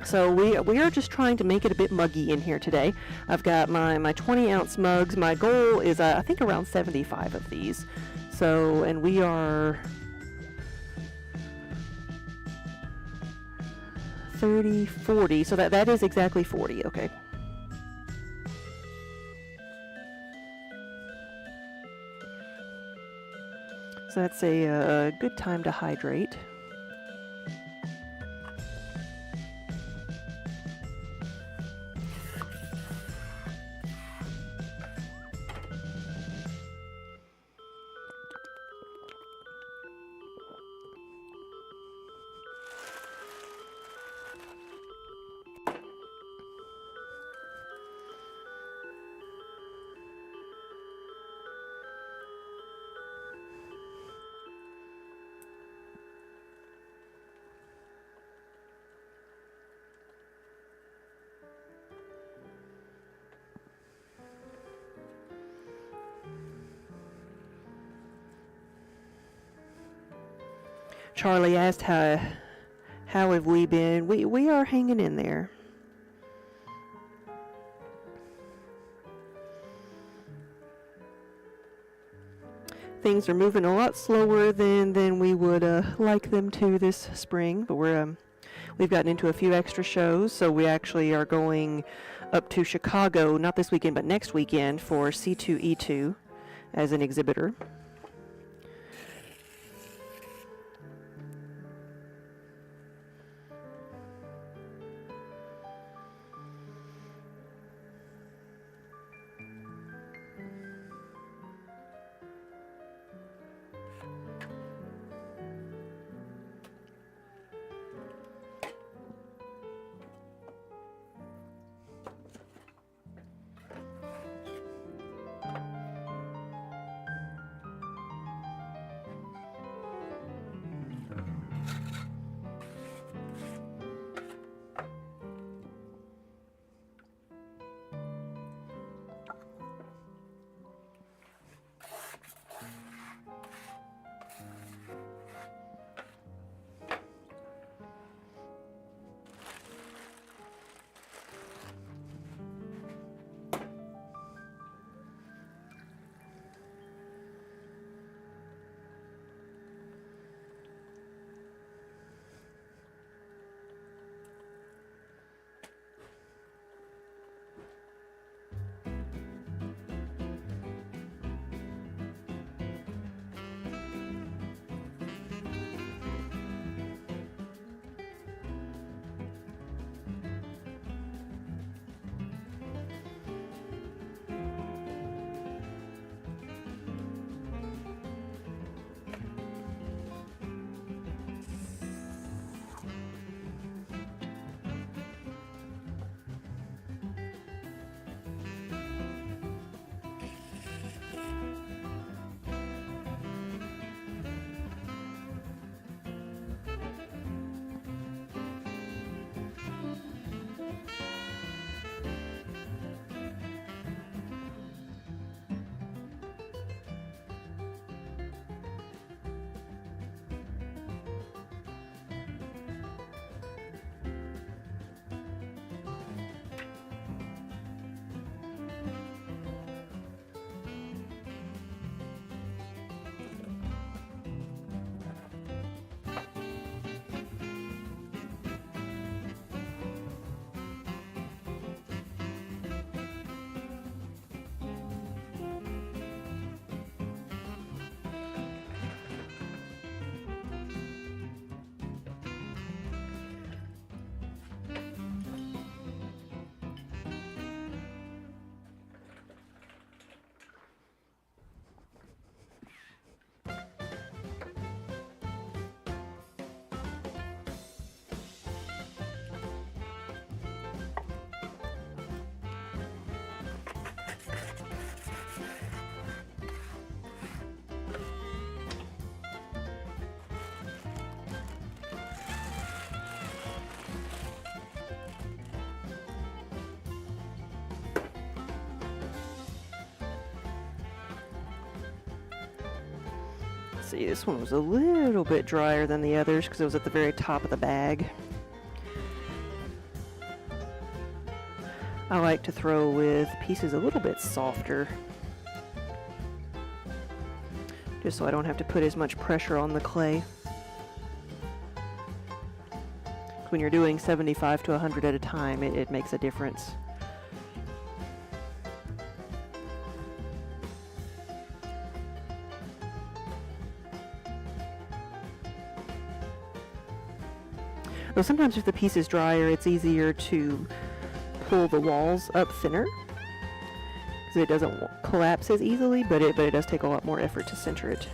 So we are just trying to make it a bit muggy in here today. I've got my 20-ounce mugs. My goal is I think around 75 of these. So, and we are 30, 40. So that is exactly 40. Okay. So that's a good time to hydrate. Charlie asked how have we been. We are hanging in there. Things are moving a lot slower than we would like them to this spring, but we've gotten into a few extra shows, so we actually are going up to Chicago, not this weekend but next weekend, for C2E2 as an exhibitor. See, this one was a little bit drier than the others because it was at the very top of the bag. I like to throw with pieces a little bit softer, just so I don't have to put as much pressure on the clay. When you're doing 75 to 100 at a time, it makes a difference. Though sometimes if the piece is drier, it's easier to pull the walls up thinner, because it doesn't collapse as easily, but it does take a lot more effort to center it.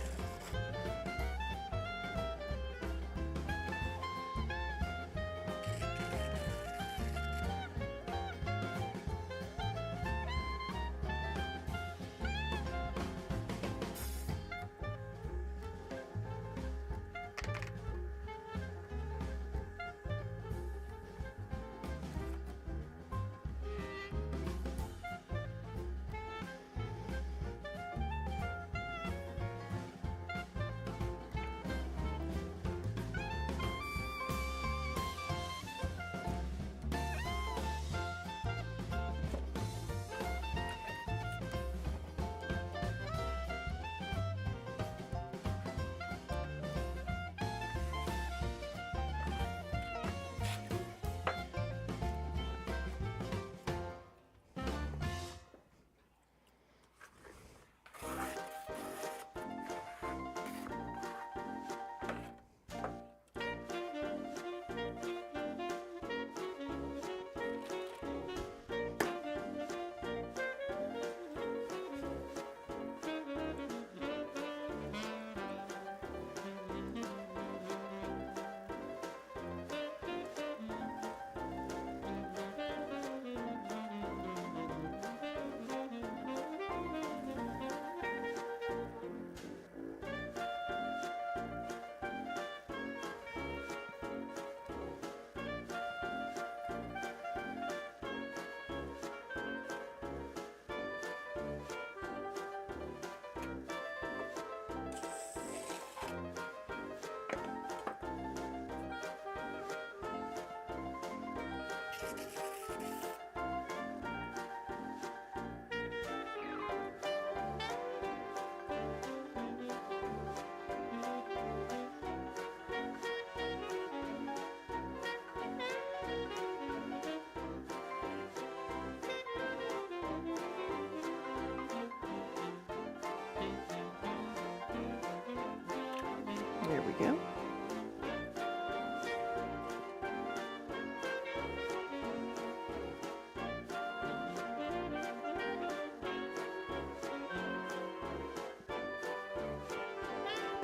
There we go.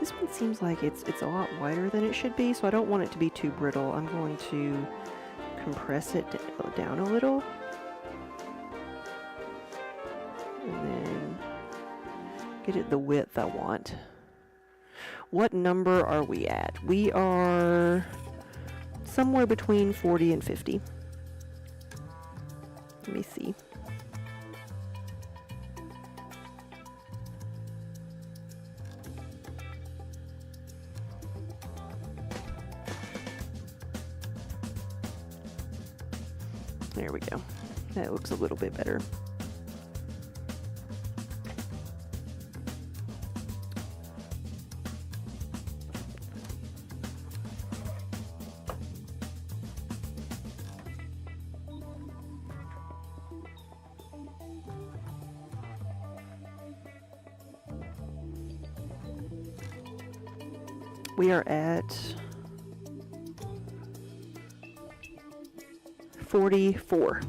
This one seems like it's a lot wider than it should be, so I don't want it to be too brittle. I'm going to compress it down a little. And then get it the width I want. What number are we at? We are somewhere between 40 and 50. Let me see. There we go. That looks a little bit better. We are at 44.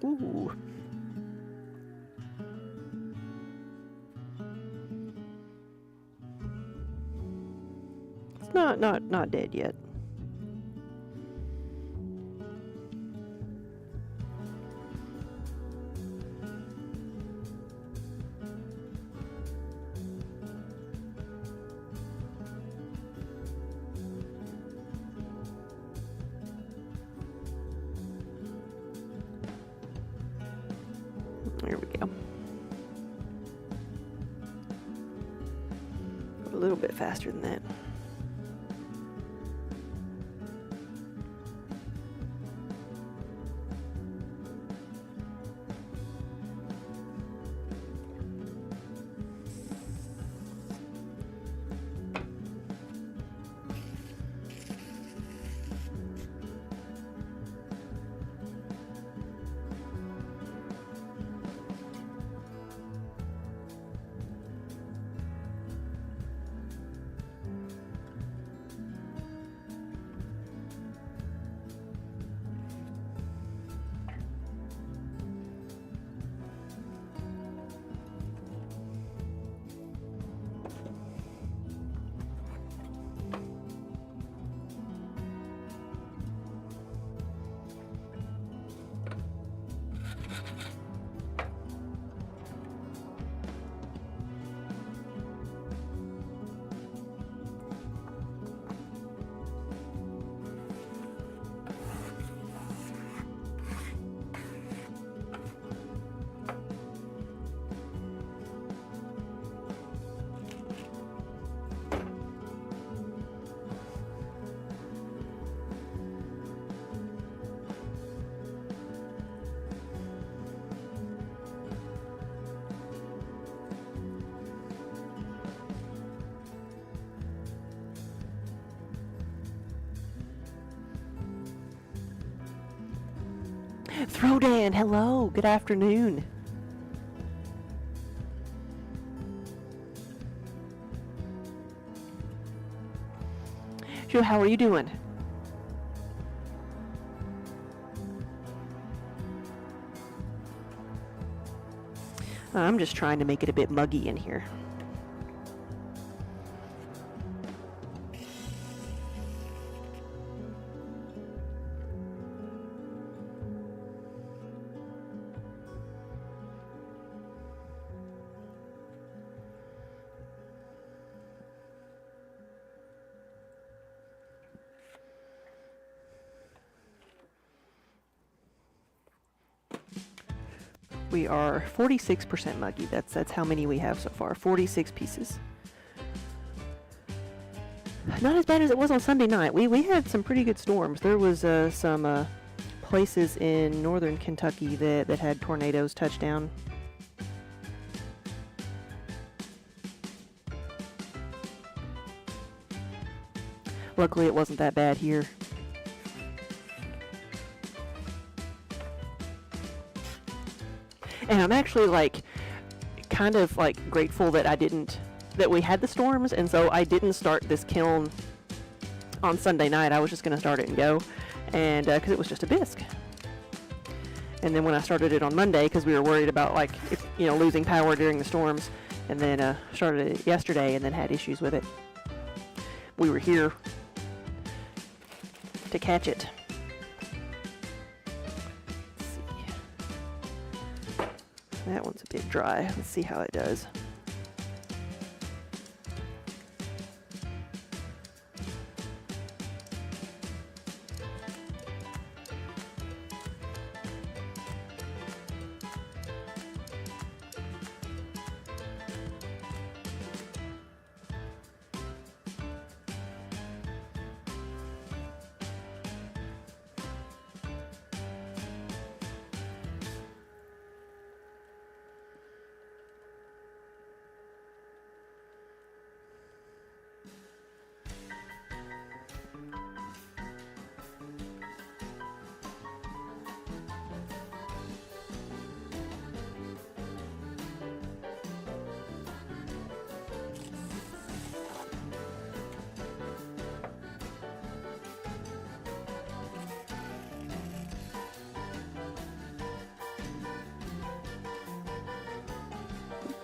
Ooh. It's not dead yet. There we go. A little bit faster than that. Throwdan, hello, good afternoon. Joe, how are you doing? I'm just trying to make it a bit muggy in here. We are 46% muggy. That's how many we have so far. 46 pieces. Not as bad as it was on Sunday night. We had some pretty good storms. There was some places in northern Kentucky that had tornadoes touch down. Luckily, it wasn't that bad here. And I'm actually kind of grateful that that we had the storms, and so I didn't start this kiln on Sunday night. I was just going to start it and go, and because it was just a bisque. And then when I started it on Monday, because we were worried about losing power during the storms, and then started it yesterday, and then had issues with it. We were here to catch it. That one's a bit dry. Let's see how it does.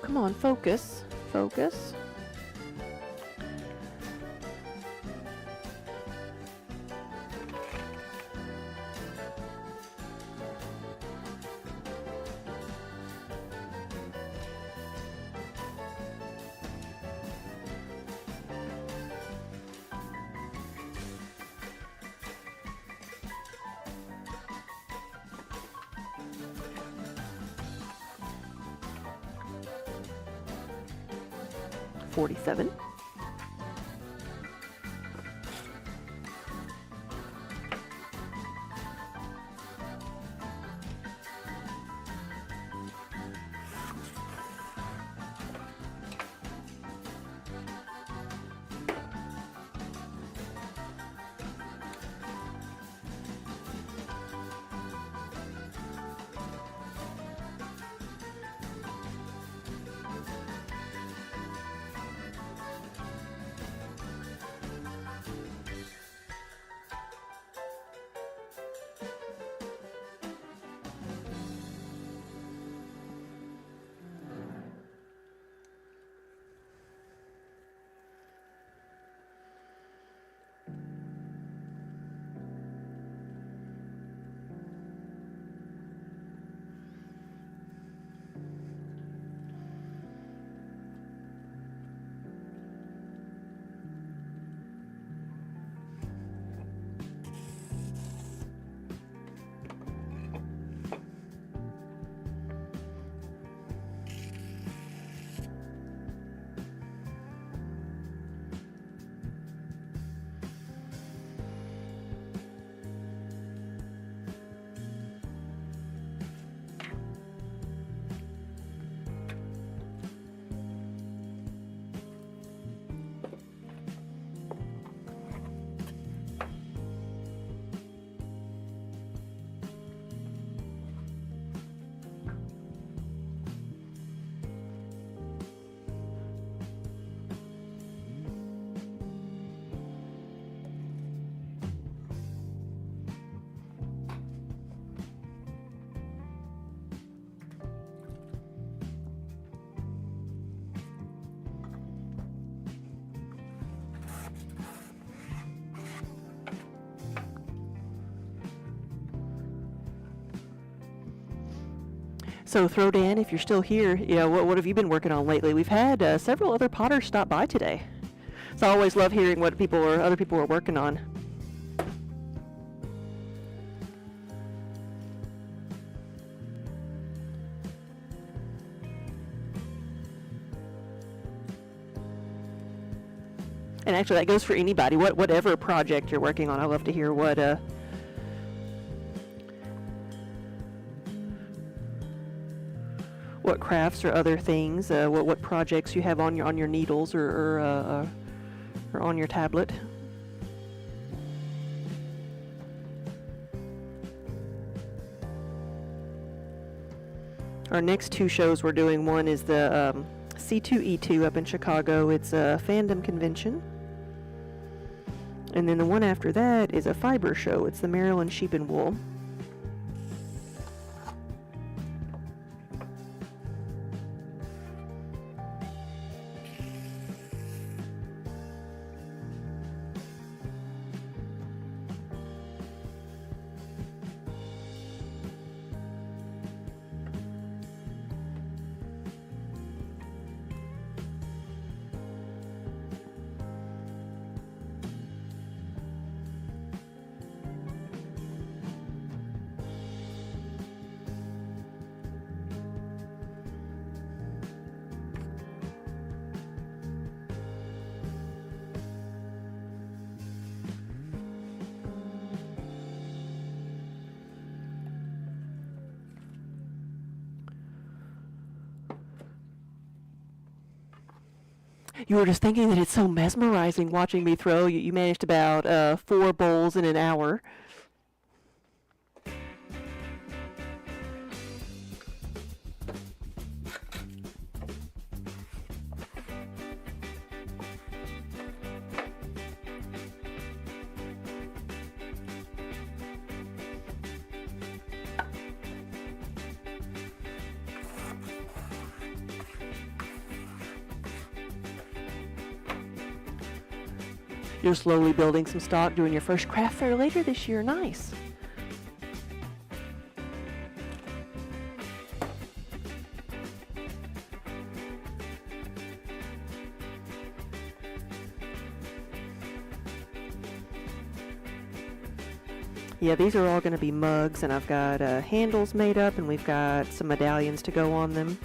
come on, focus. Focus. $47. So Throwdan, if you're still here, what have you been working on lately? We've had several other potters stop by today. So I always love hearing what other people are working on. And actually, that goes for anybody, whatever project you're working on. I love to hear what crafts or other things, what projects you have on your needles or on your tablet. Our next two shows we're doing, one is the C2E2 up in Chicago. It's a fandom convention. And then the one after that is a fiber show. It's the Maryland Sheep and Wool. You were just thinking that it's so mesmerizing watching me throw. You managed about 4 bowls in an hour. You're slowly building some stock, doing your first craft fair later this year. Nice. Yeah, these are all going to be mugs, and I've got handles made up, and we've got some medallions to go on them.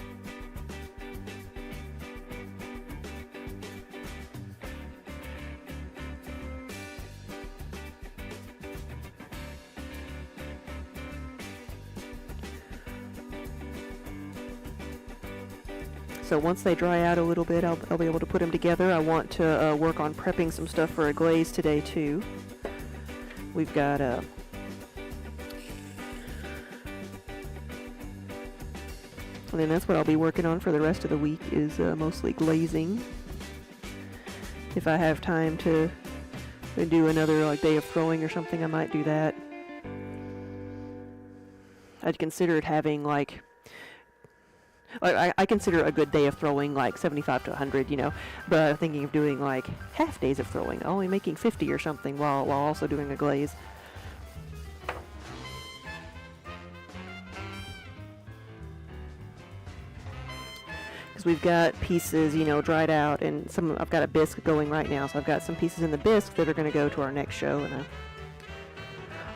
So once they dry out a little bit, I'll be able to put them together. I want to work on prepping some stuff for a glaze today too. We've got and then that's what I'll be working on for the rest of the week is mostly glazing. If I have time to do another like day of throwing or something, I might do that. I'd considered having like I consider a good day of throwing like 75 to 100, you know, but I'm thinking of doing like half days of throwing, only making 50 or something while also doing a glaze. Because we've got pieces, you know, dried out, and I've got a bisque going right now, so I've got some pieces in the bisque that are going to go to our next show, and I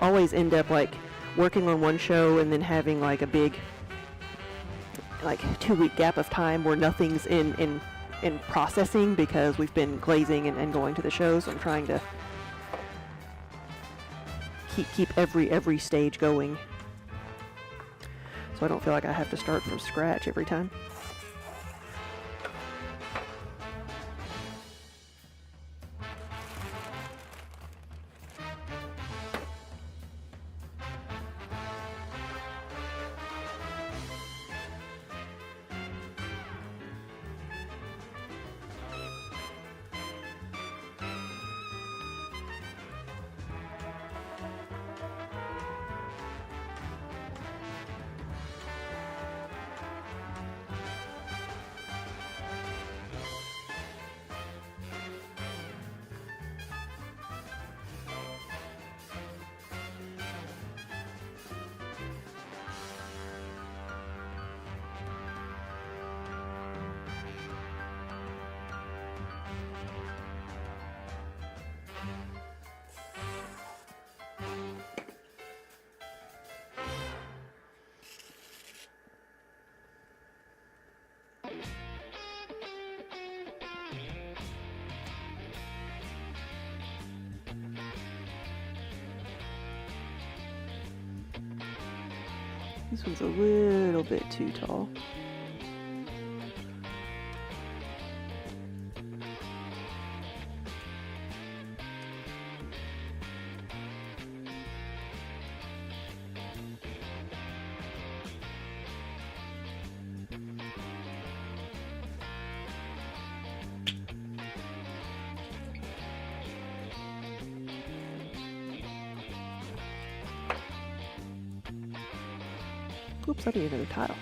always end up like working on one show and then having like a big like 2-week gap of time where nothing's in processing because we've been glazing and going to the shows. So I'm trying to keep every stage going, so I don't feel like I have to start from scratch every time. This one's a little bit too tall. Oops, I need another tile.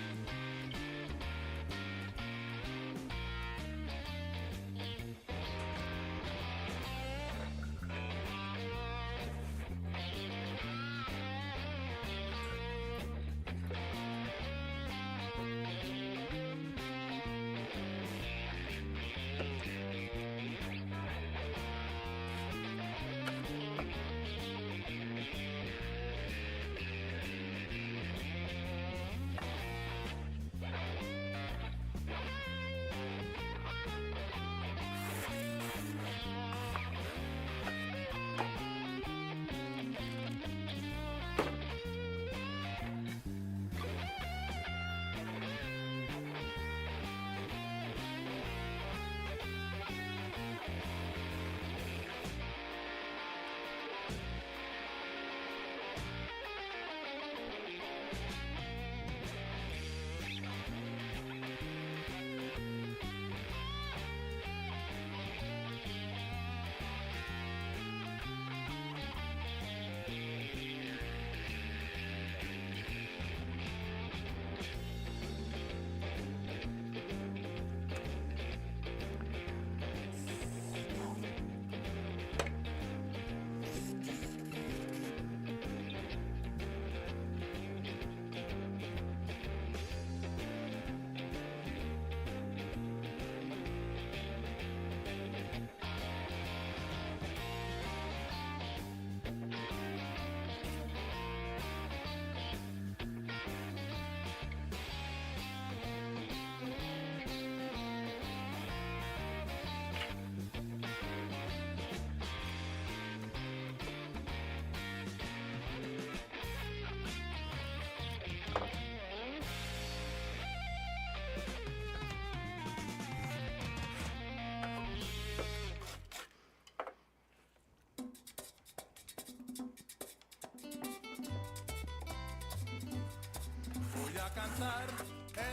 a cantar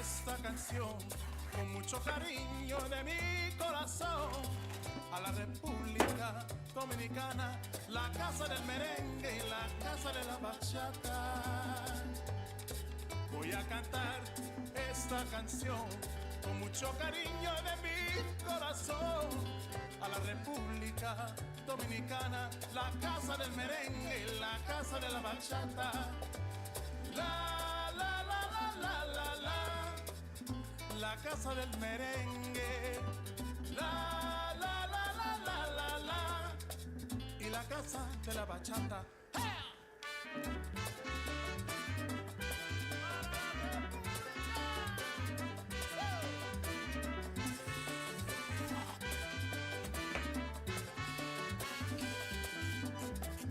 esta canción con mucho cariño de mi corazón a la República Dominicana, la casa del merengue y la casa de la bachata. Voy a cantar esta canción con mucho cariño de mi corazón a la República Dominicana, la casa del merengue y la casa de la bachata. La, la, la, la, la, la, la casa del merengue, la, la, la, la, la, la, la, y la casa de la bachata.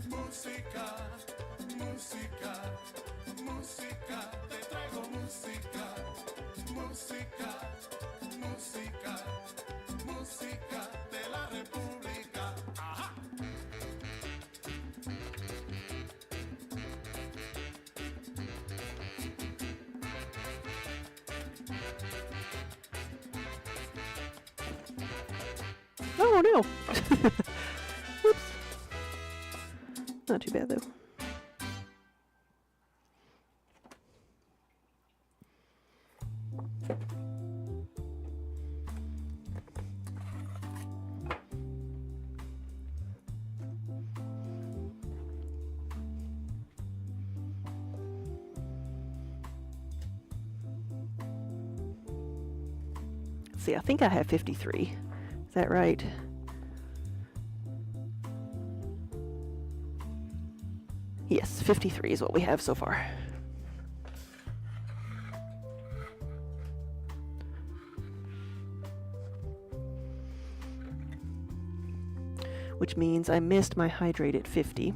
Música, música, música, te traigo música, música, música, música de la República. ¡Ajá! Oh no! Whoops. Not too bad though. See, I think I have 53. Is that right? Yes, 53 is what we have so far. Which means I missed my hydrate at 50.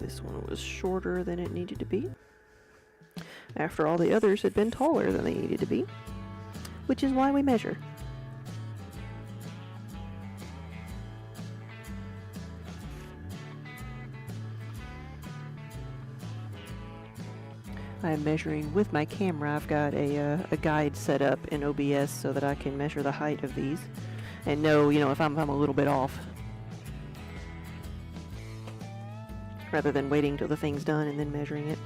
This one was shorter than it needed to be, after all the others had been taller than they needed to be, which is why we measure. I'm measuring with my camera. I've got a guide set up in OBS so that I can measure the height of these and know, if I'm a little bit off, rather than waiting till the thing's done and then measuring it.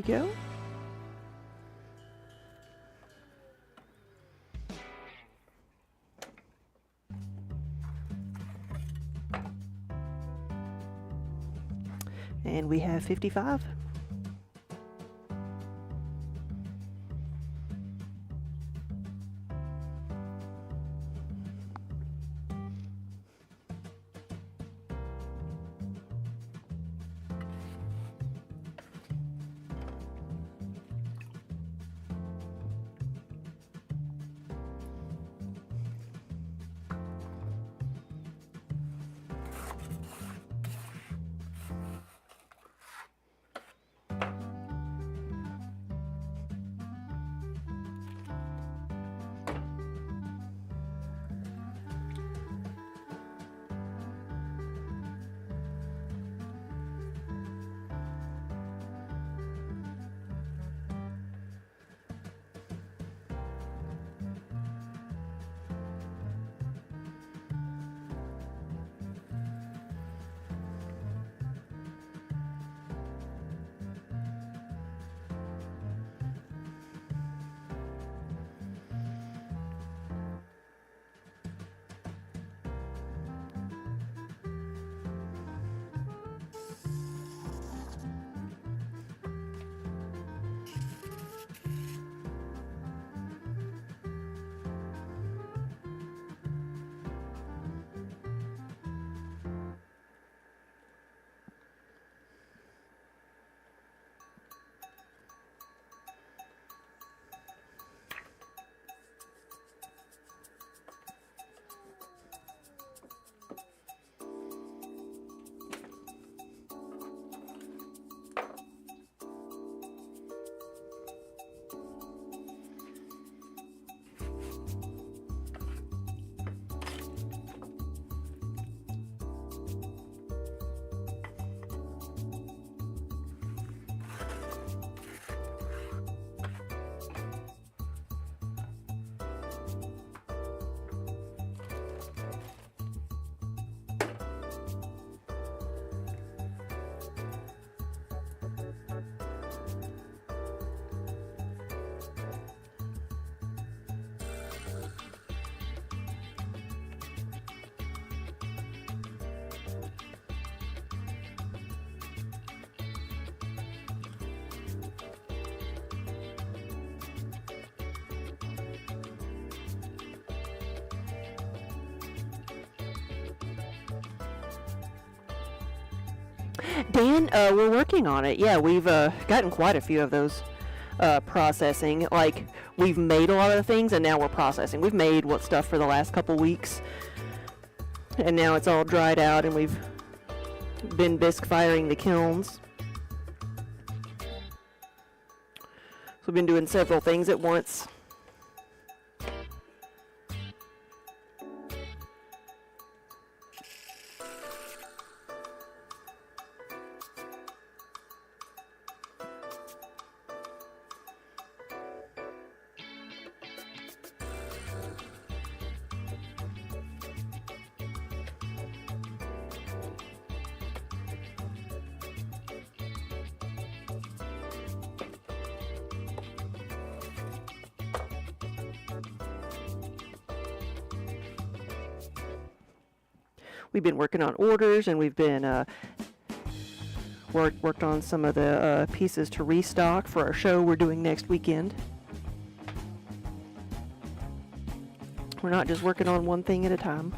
we go. And we have 55. Dan, we're working on it. Yeah, we've gotten quite a few of those processing. Like, we've made a lot of the things, and now we're processing. We've made what stuff for the last couple weeks, and now it's all dried out, and we've been bisque firing the kilns. So we've been doing several things at once. We've been working on orders, and we've been worked on some of the pieces to restock for our show we're doing next weekend. We're not just working on one thing at a time.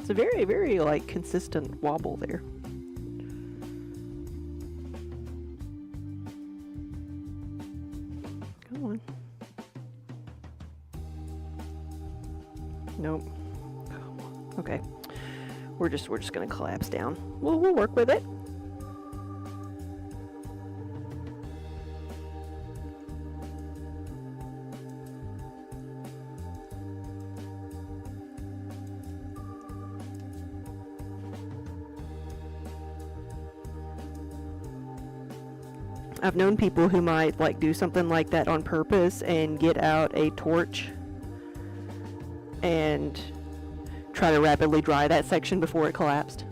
It's a very, very like consistent wobble there. Come on. Nope. Okay. We're just gonna collapse down. We'll work with it. I've known people who might like do something like that on purpose and get out a torch and try to rapidly dry that section before it collapsed.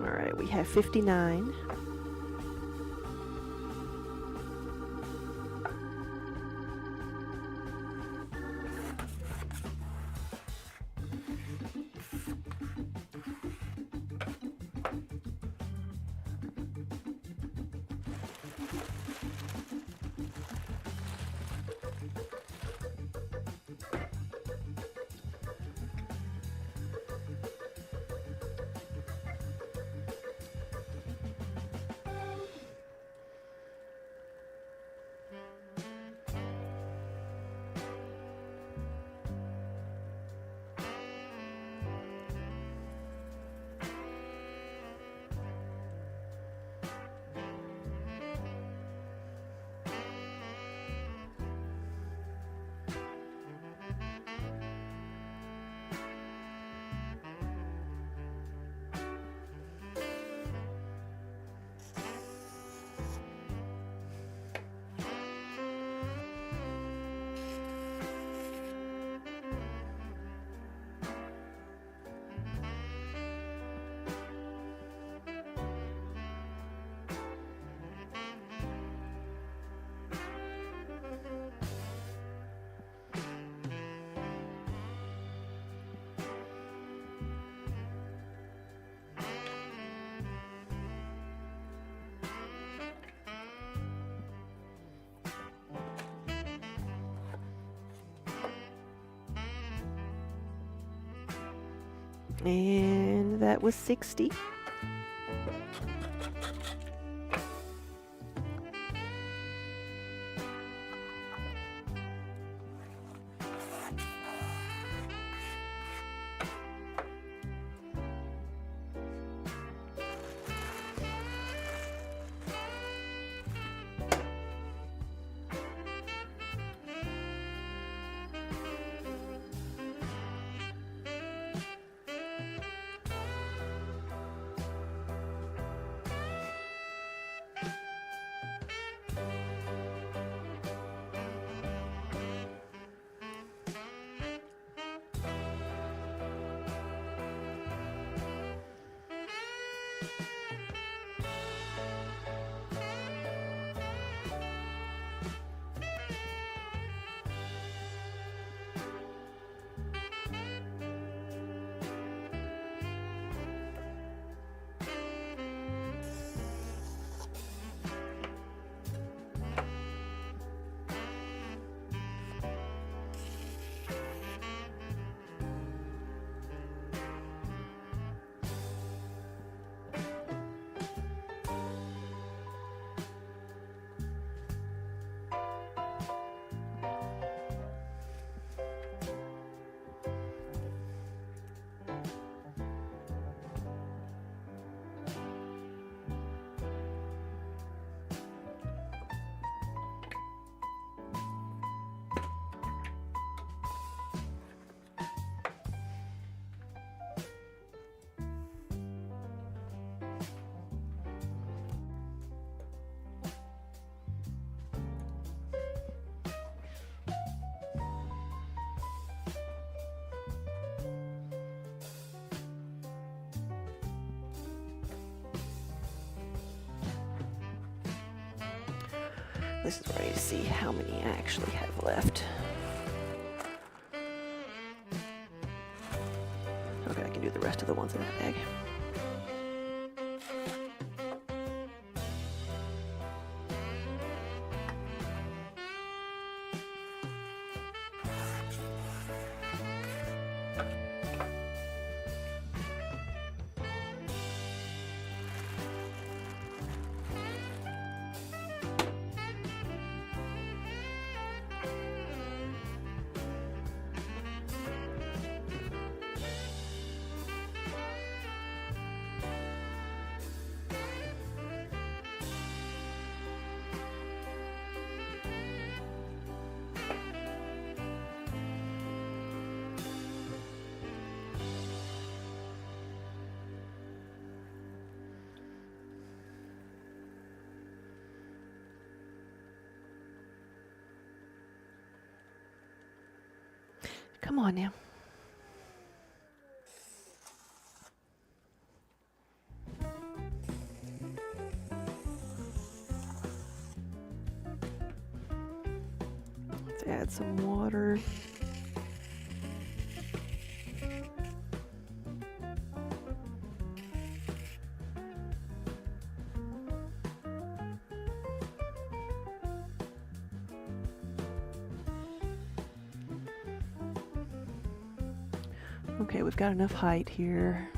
All right, we have 59. And that was 60. This is where I need to see how many I actually have left. Okay, I can do the rest of the ones in that bag. Come on now. Let's add some water. Okay, we've got enough height here.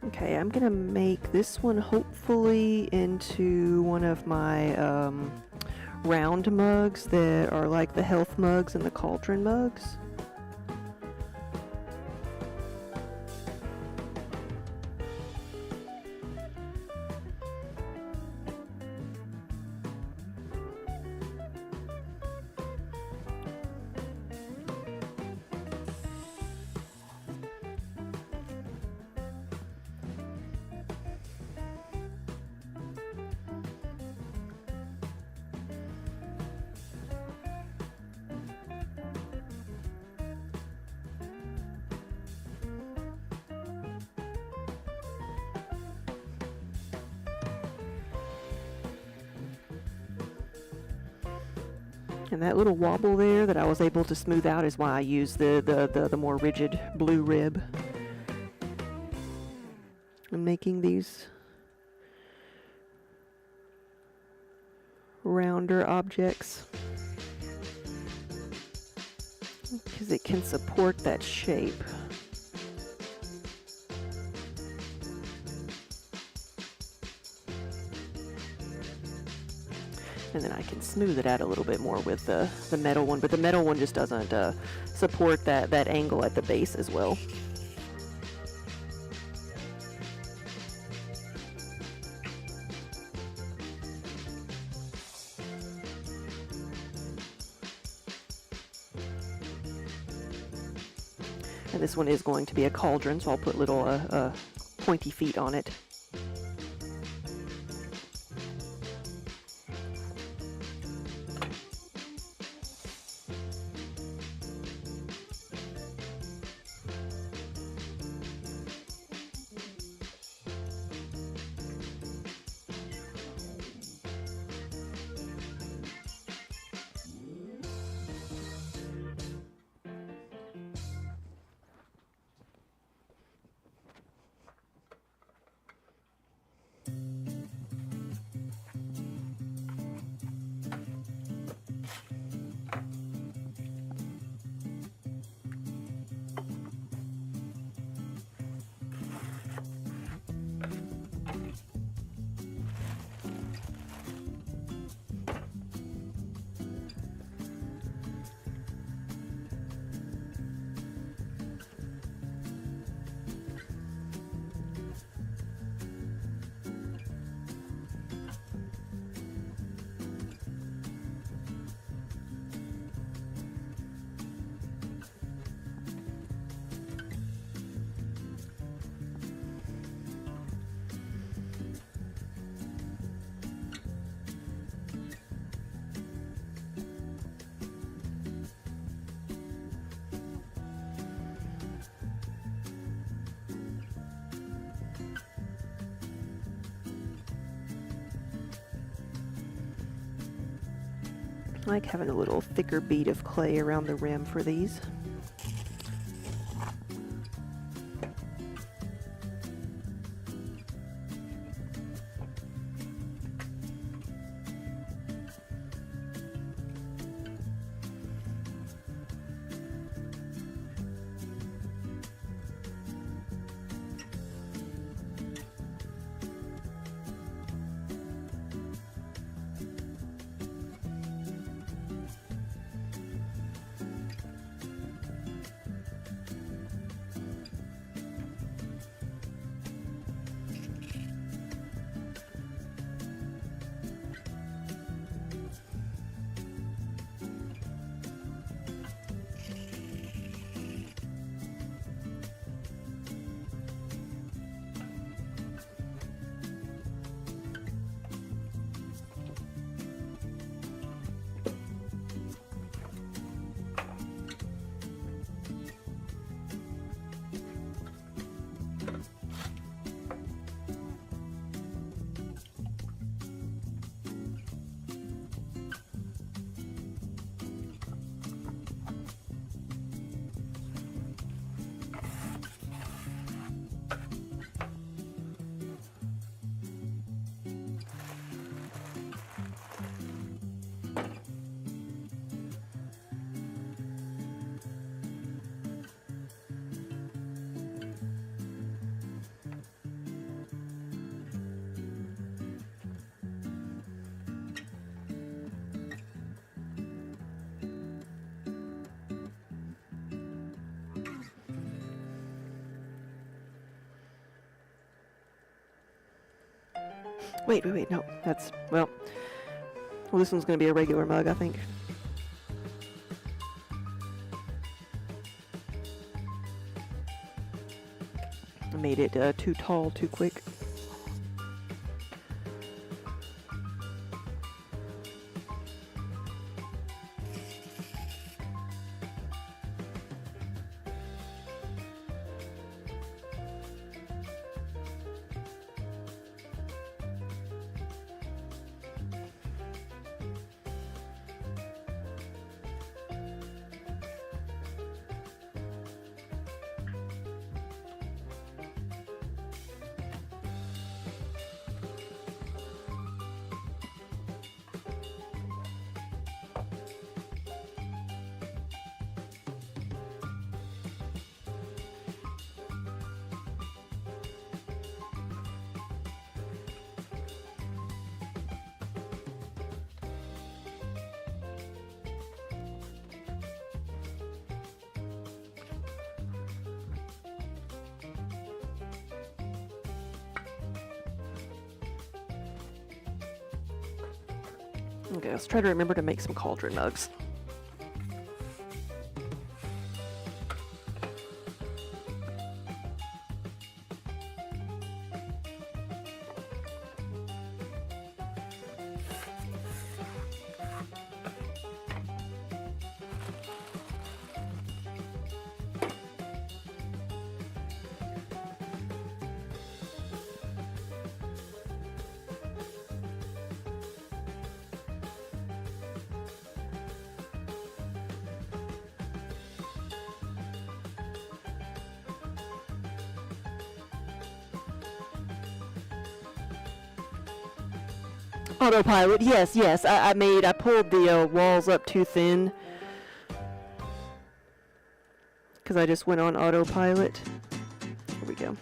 Okay, I'm gonna make this one hopefully into one of my round mugs that are like the health mugs and the cauldron mugs. And that little wobble there that I was able to smooth out is why I use the more rigid blue rib. I'm making these rounder objects because it can support that shape. And then I can smooth it out a little bit more with the metal one, but the metal one just doesn't support that angle at the base as well. And this one is going to be a cauldron, so I'll put little pointy feet on it. I like having a little thicker bead of clay around the rim for these. Wait, no, that's, well, this one's going to be a regular mug, I think. I made it too tall, too quick. Okay, let's try to remember to make some cauldron mugs. Autopilot, yes. I pulled the walls up too thin. Because I just went on autopilot. Here we go.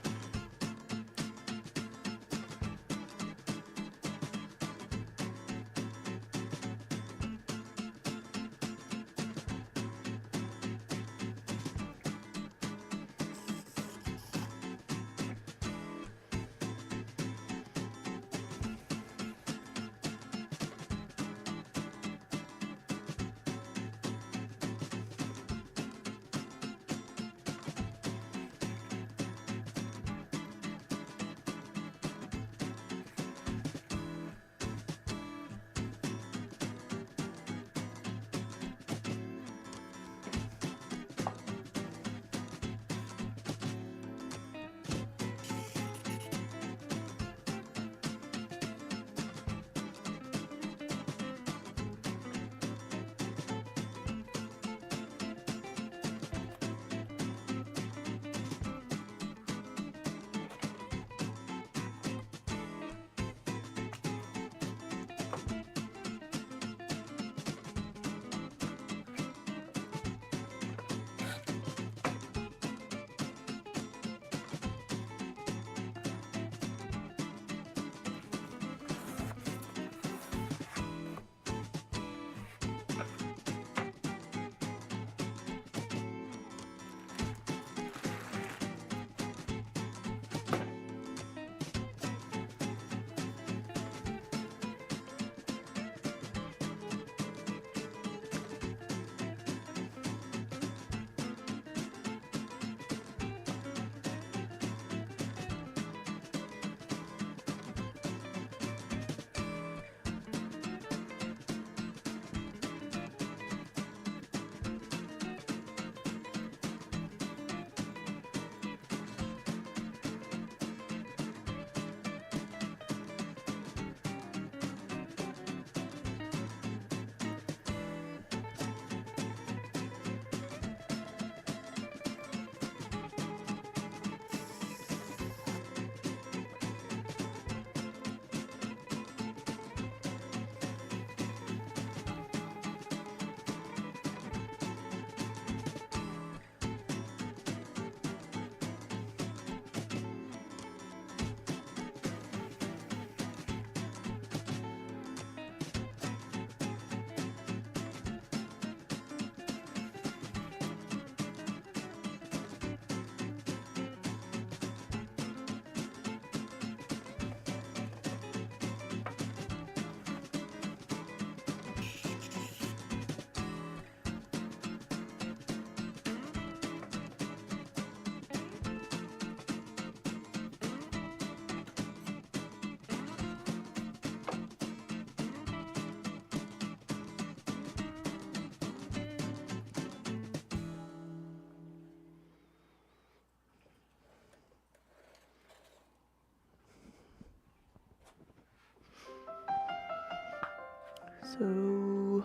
So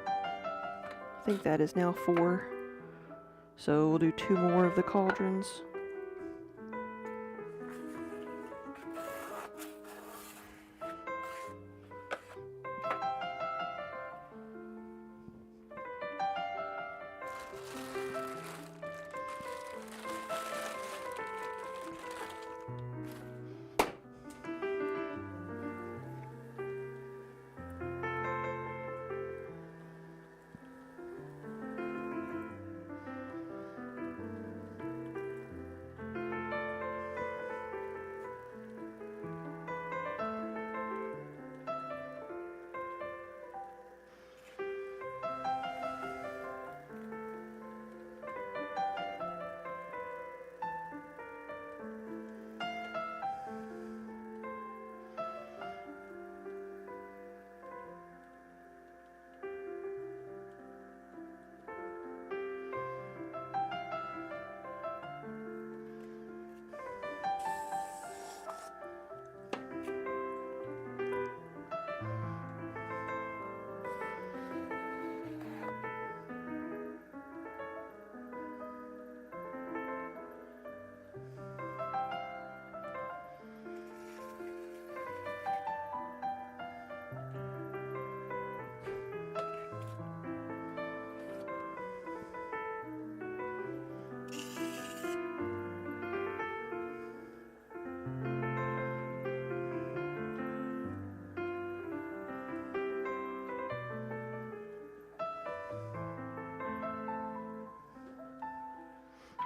I think that is now 4. So we'll do 2 more of the cauldrons.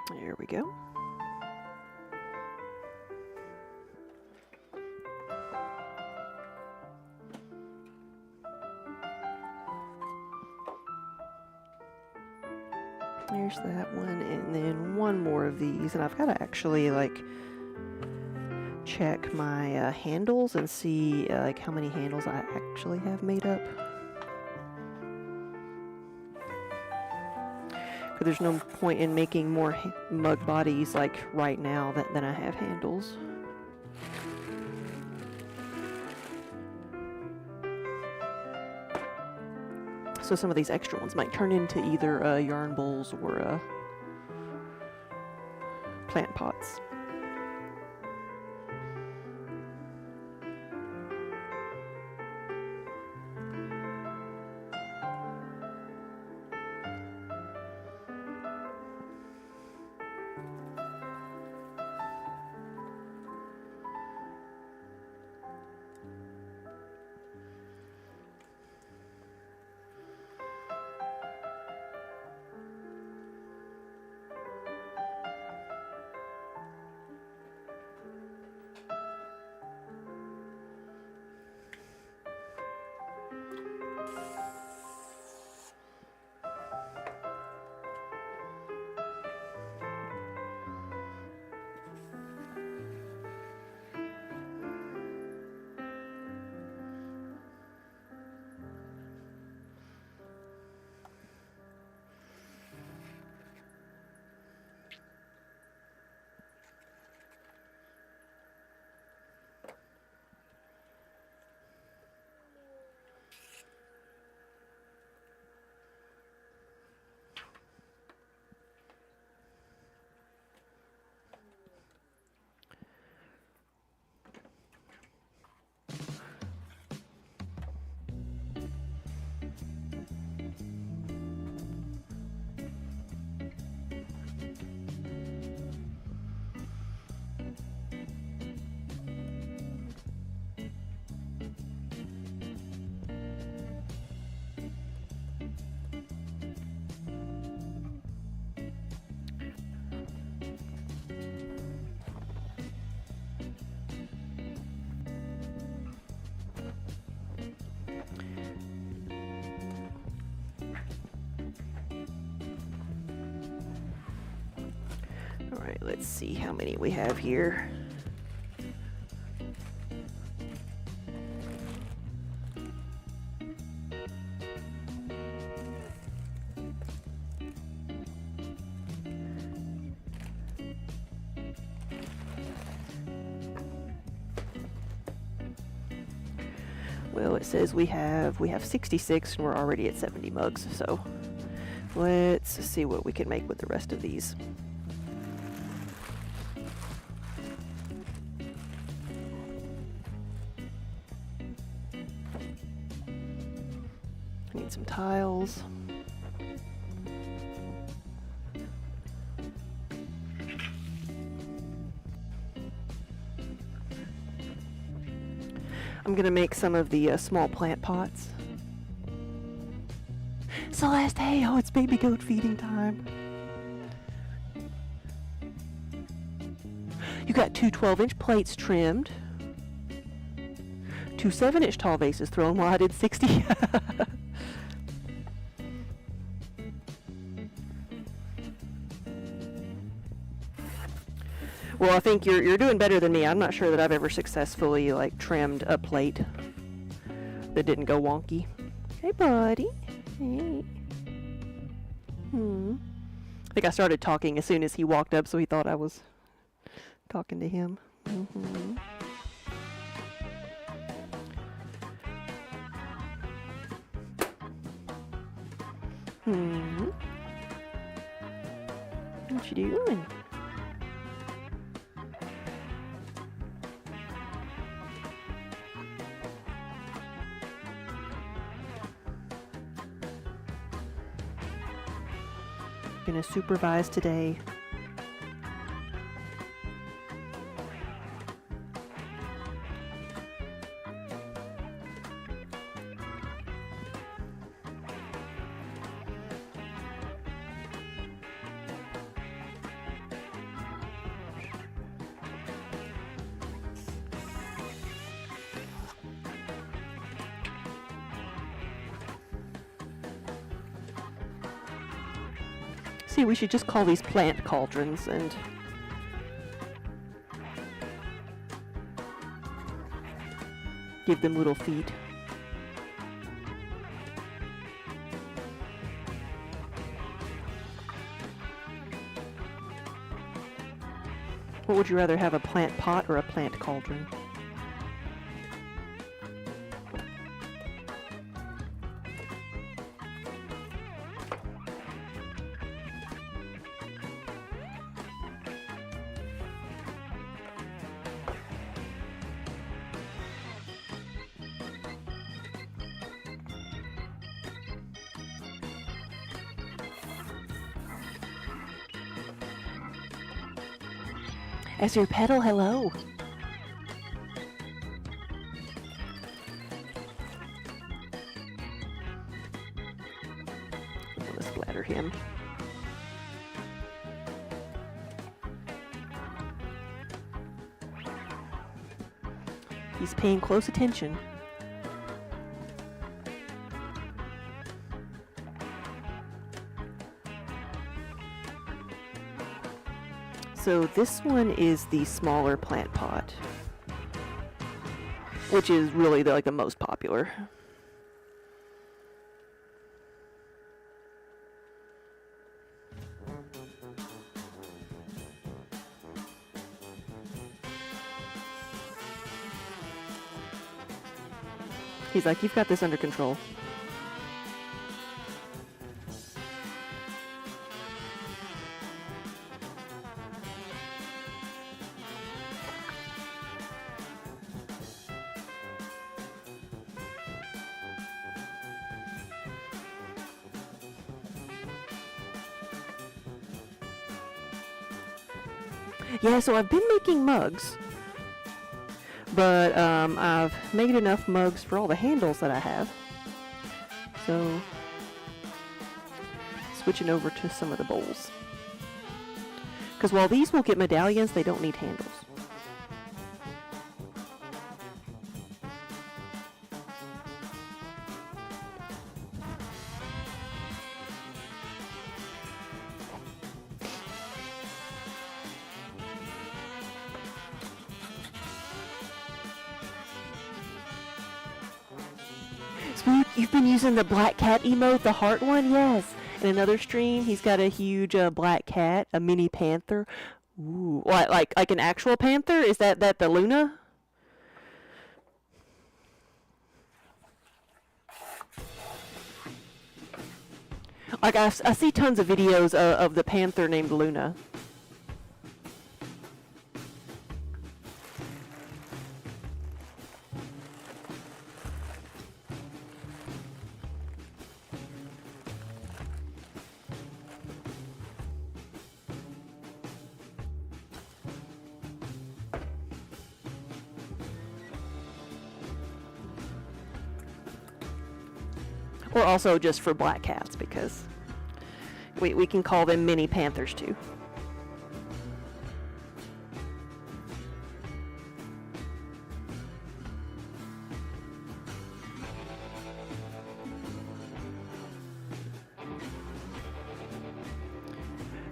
There we go. There's that one, and then 1 more of these, and I've got to actually like check my handles and see like how many handles I actually have made up. But there's no point in making more mug bodies like right now than I have handles. So some of these extra ones might turn into either yarn bowls or plant pots. Alright, let's see how many we have here. Well, it says we have 66 and we're already at 70 mugs, so let's see what we can make with the rest of these. I need some tiles. I'm gonna make some of the small plant pots. Celeste, hey, oh, it's baby goat feeding time. You got two 12-inch plates trimmed. Two 7-inch tall vases thrown while I did 60. Well, I think you're doing better than me. I'm not sure that I've ever successfully like trimmed a plate that didn't go wonky. Hey, buddy. Hey. I think I started talking as soon as he walked up, so he thought I was talking to him. What you doing? Gonna supervise today. See, we should just call these plant cauldrons and give them little feet. What would you rather have, a plant pot or a plant cauldron? As your pedal, hello. I'm gonna splatter him. He's paying close attention. So this one is the smaller plant pot, which is really like the most popular. He's like, you've got this under control. Yeah, so I've been making mugs, but I've made enough mugs for all the handles that I have. So, switching over to some of the bowls. Because while these will get medallions, they don't need handles. Sweet, you've been using the black cat emote, the heart one? Yes. In another stream, he's got a huge black cat, a mini panther. Ooh, what, like an actual panther? Is that the Luna? Like I see tons of videos of the panther named Luna. Or also just for black cats, because we can call them mini panthers too.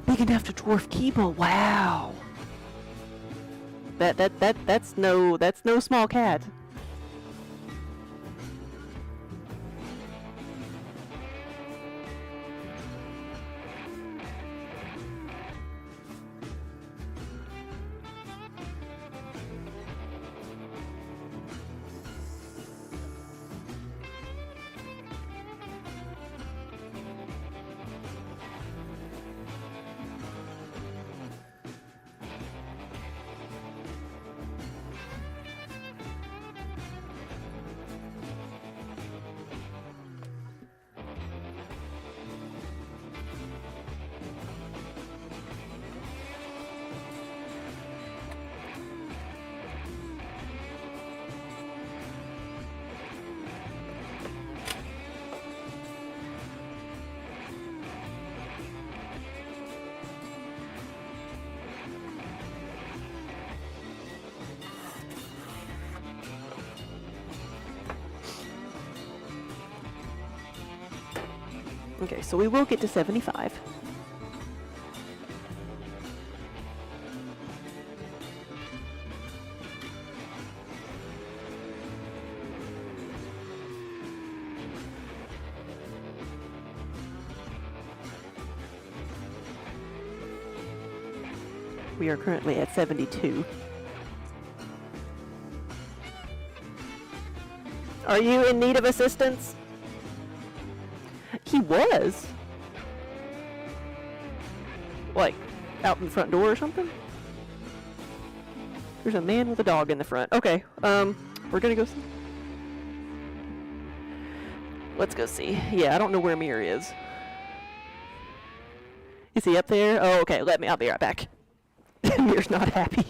Big enough to dwarf Kiba. Wow. That's no small cat. Okay, so we will get to 75. We are currently at 72. Are you in need of assistance? He was. Like, out in the front door or something? There's a man with a dog in the front. Okay, we're gonna go see. Let's go see. Yeah, I don't know where Mir is. Is he up there? Oh, okay, I'll be right back. Mir's not happy.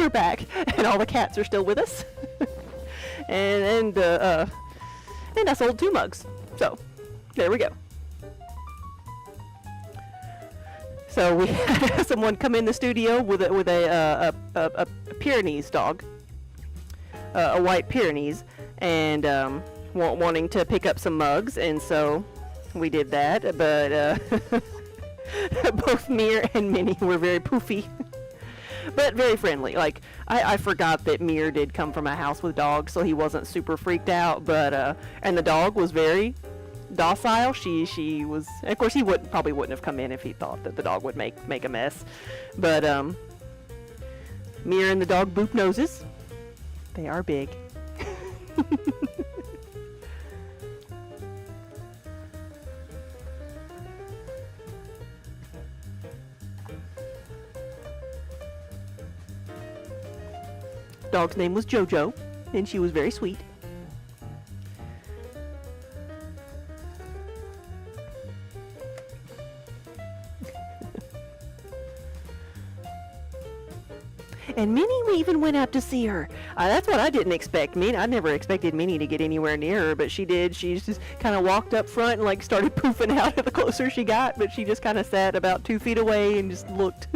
we're back, and all the cats are still with us. and I sold 2 mugs. So, there we go. So we had someone come in the studio with a Pyrenees dog, a white Pyrenees, and wanting to pick up some mugs, and so we did that. But both Mir and Minnie were very poofy, but very friendly. Like I forgot that Mir did come from a house with dogs, so he wasn't super freaked out. But and the dog was very docile. She was, of course, he probably wouldn't have come in if he thought that the dog would make a mess. But Mir and the dog boop noses. They are big. Dog's name was Jojo, and she was very sweet. And Minnie, we even went out to see her. That's what I didn't expect. I never expected Minnie to get anywhere near her, but she did. She just kind of walked up front and like started poofing out the closer she got, but she just kind of sat about 2 feet away and just looked.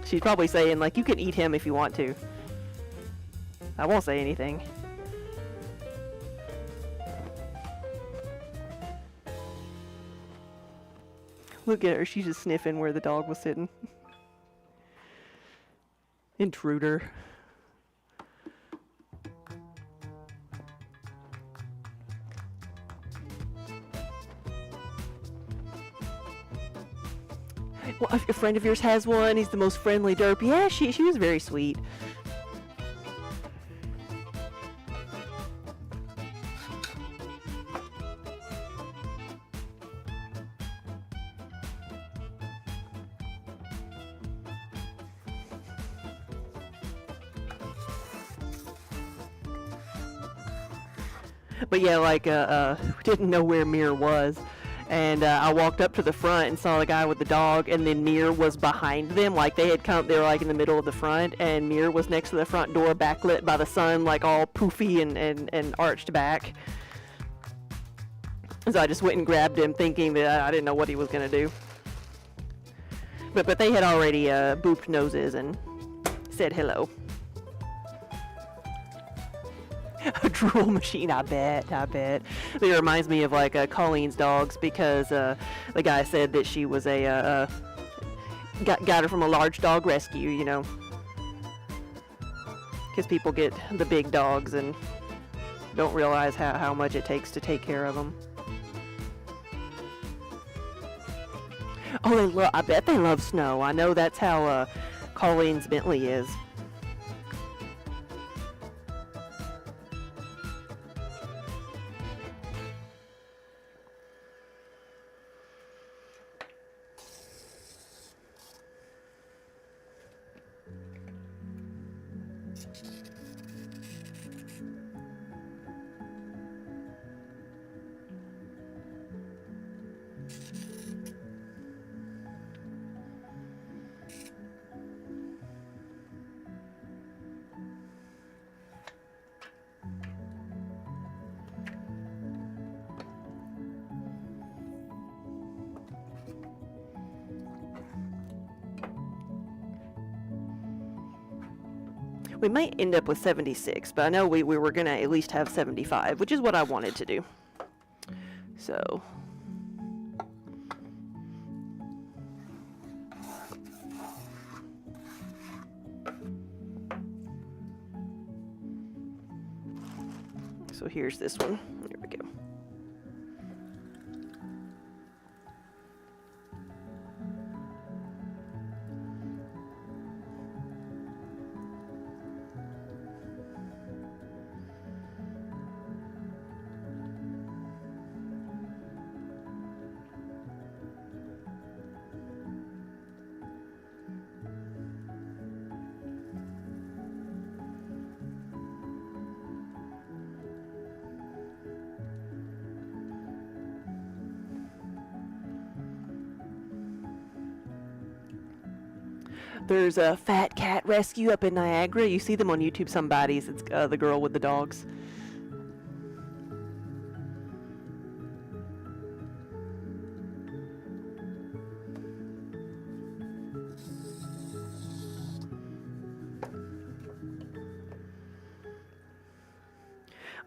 She's probably saying, like, you can eat him if you want to. I won't say anything. Look at her, she's just sniffing where the dog was sitting. Intruder. Well, a friend of yours has one. He's the most friendly derp. Yeah, she was very sweet. But yeah, like, didn't know where Mir was. And I walked up to the front and saw the guy with the dog, and then Mir was behind them. Like, they were like in the middle of the front, and Mir was next to the front door, backlit by the sun, like all poofy and arched back. So I just went and grabbed him, thinking that I didn't know what he was going to do. But they had already booped noses and said hello. A drool machine, I bet. It reminds me of like Colleen's dogs, because the guy said that she was got her from a large dog rescue, you know, because people get the big dogs and don't realize how much it takes to take care of them. Oh, I bet they love snow. I know that's how Colleen's Bentley is. We might end up with 76, but I know we were going to at least have 75, which is what I wanted to do. So... So here's this one. There we go. There's a fat cat rescue up in Niagara. You see them on YouTube, some baddies. It's the girl with the dogs.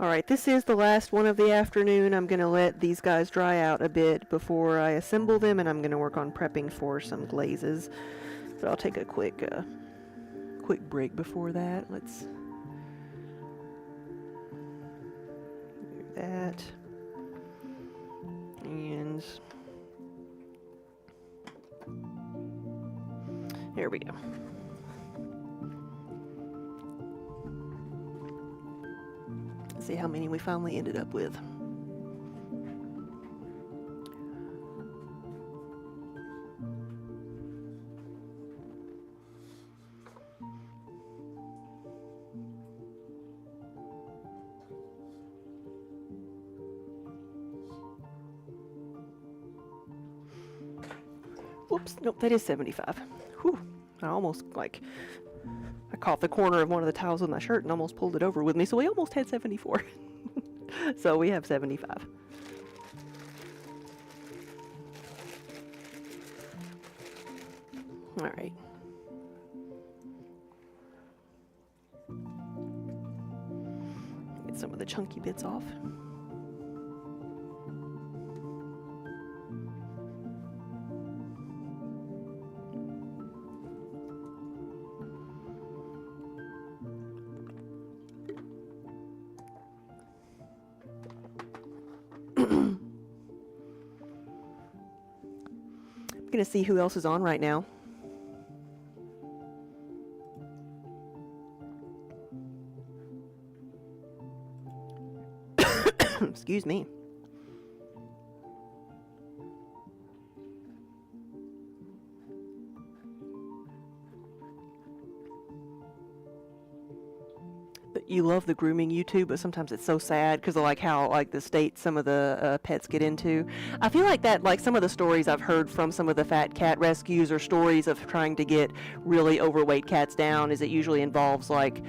Alright, this is the last one of the afternoon. I'm going to let these guys dry out a bit before I assemble them, and I'm going to work on prepping for some glazes. But I'll take a quick break before that. Let's do that. And there we go. See how many we finally ended up with. Whoops, nope, that is 75. Whew, I almost I caught the corner of one of the tiles with my shirt and almost pulled it over with me, so we almost had 74. So we have 75. All right. Get some of the chunky bits off. I'm gonna see who else is on right now. Excuse me. You love the grooming YouTube, but sometimes it's so sad because of like how like the state some of the pets get into. I feel like that, like some of the stories I've heard from some of the fat cat rescues or stories of trying to get really overweight cats down, is it usually involves like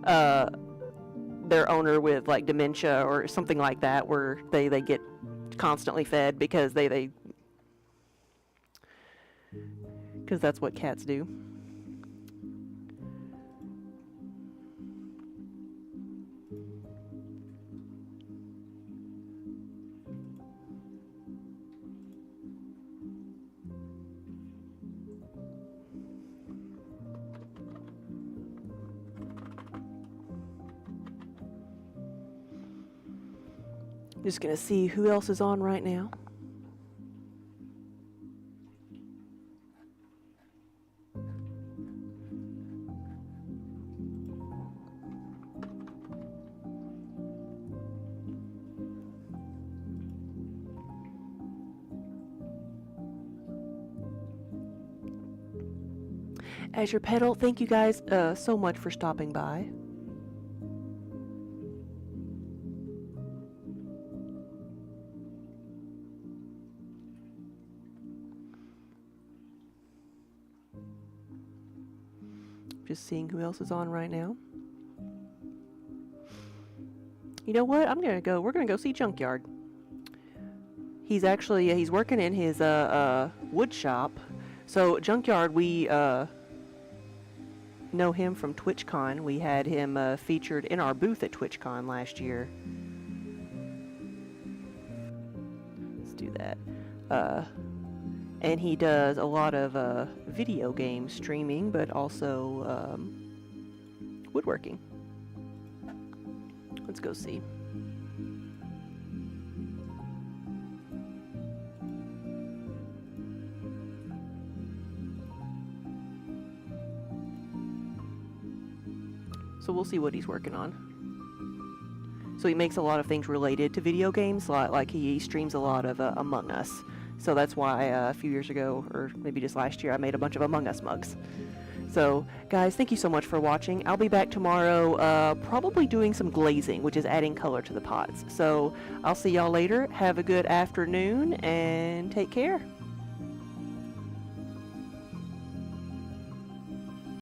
their owner with like dementia or something like that, where they get constantly fed because because that's what cats do. Just gonna see who else is on right now. As your Petal, thank you guys so much for stopping by. Just seeing who else is on right now. You know what? We're gonna go see Junkyard. He's actually, he's working in his wood shop. So Junkyard, we know him from TwitchCon. We had him featured in our booth at TwitchCon last year. Let's do that. And he does a lot of video game streaming, but also woodworking. Let's go see. So we'll see what he's working on. So he makes a lot of things related to video games, like he streams a lot of Among Us. So that's why a few years ago, or maybe just last year, I made a bunch of Among Us mugs. So, guys, thank you so much for watching. I'll be back tomorrow, probably doing some glazing, which is adding color to the pots. So, I'll see y'all later. Have a good afternoon, and take care.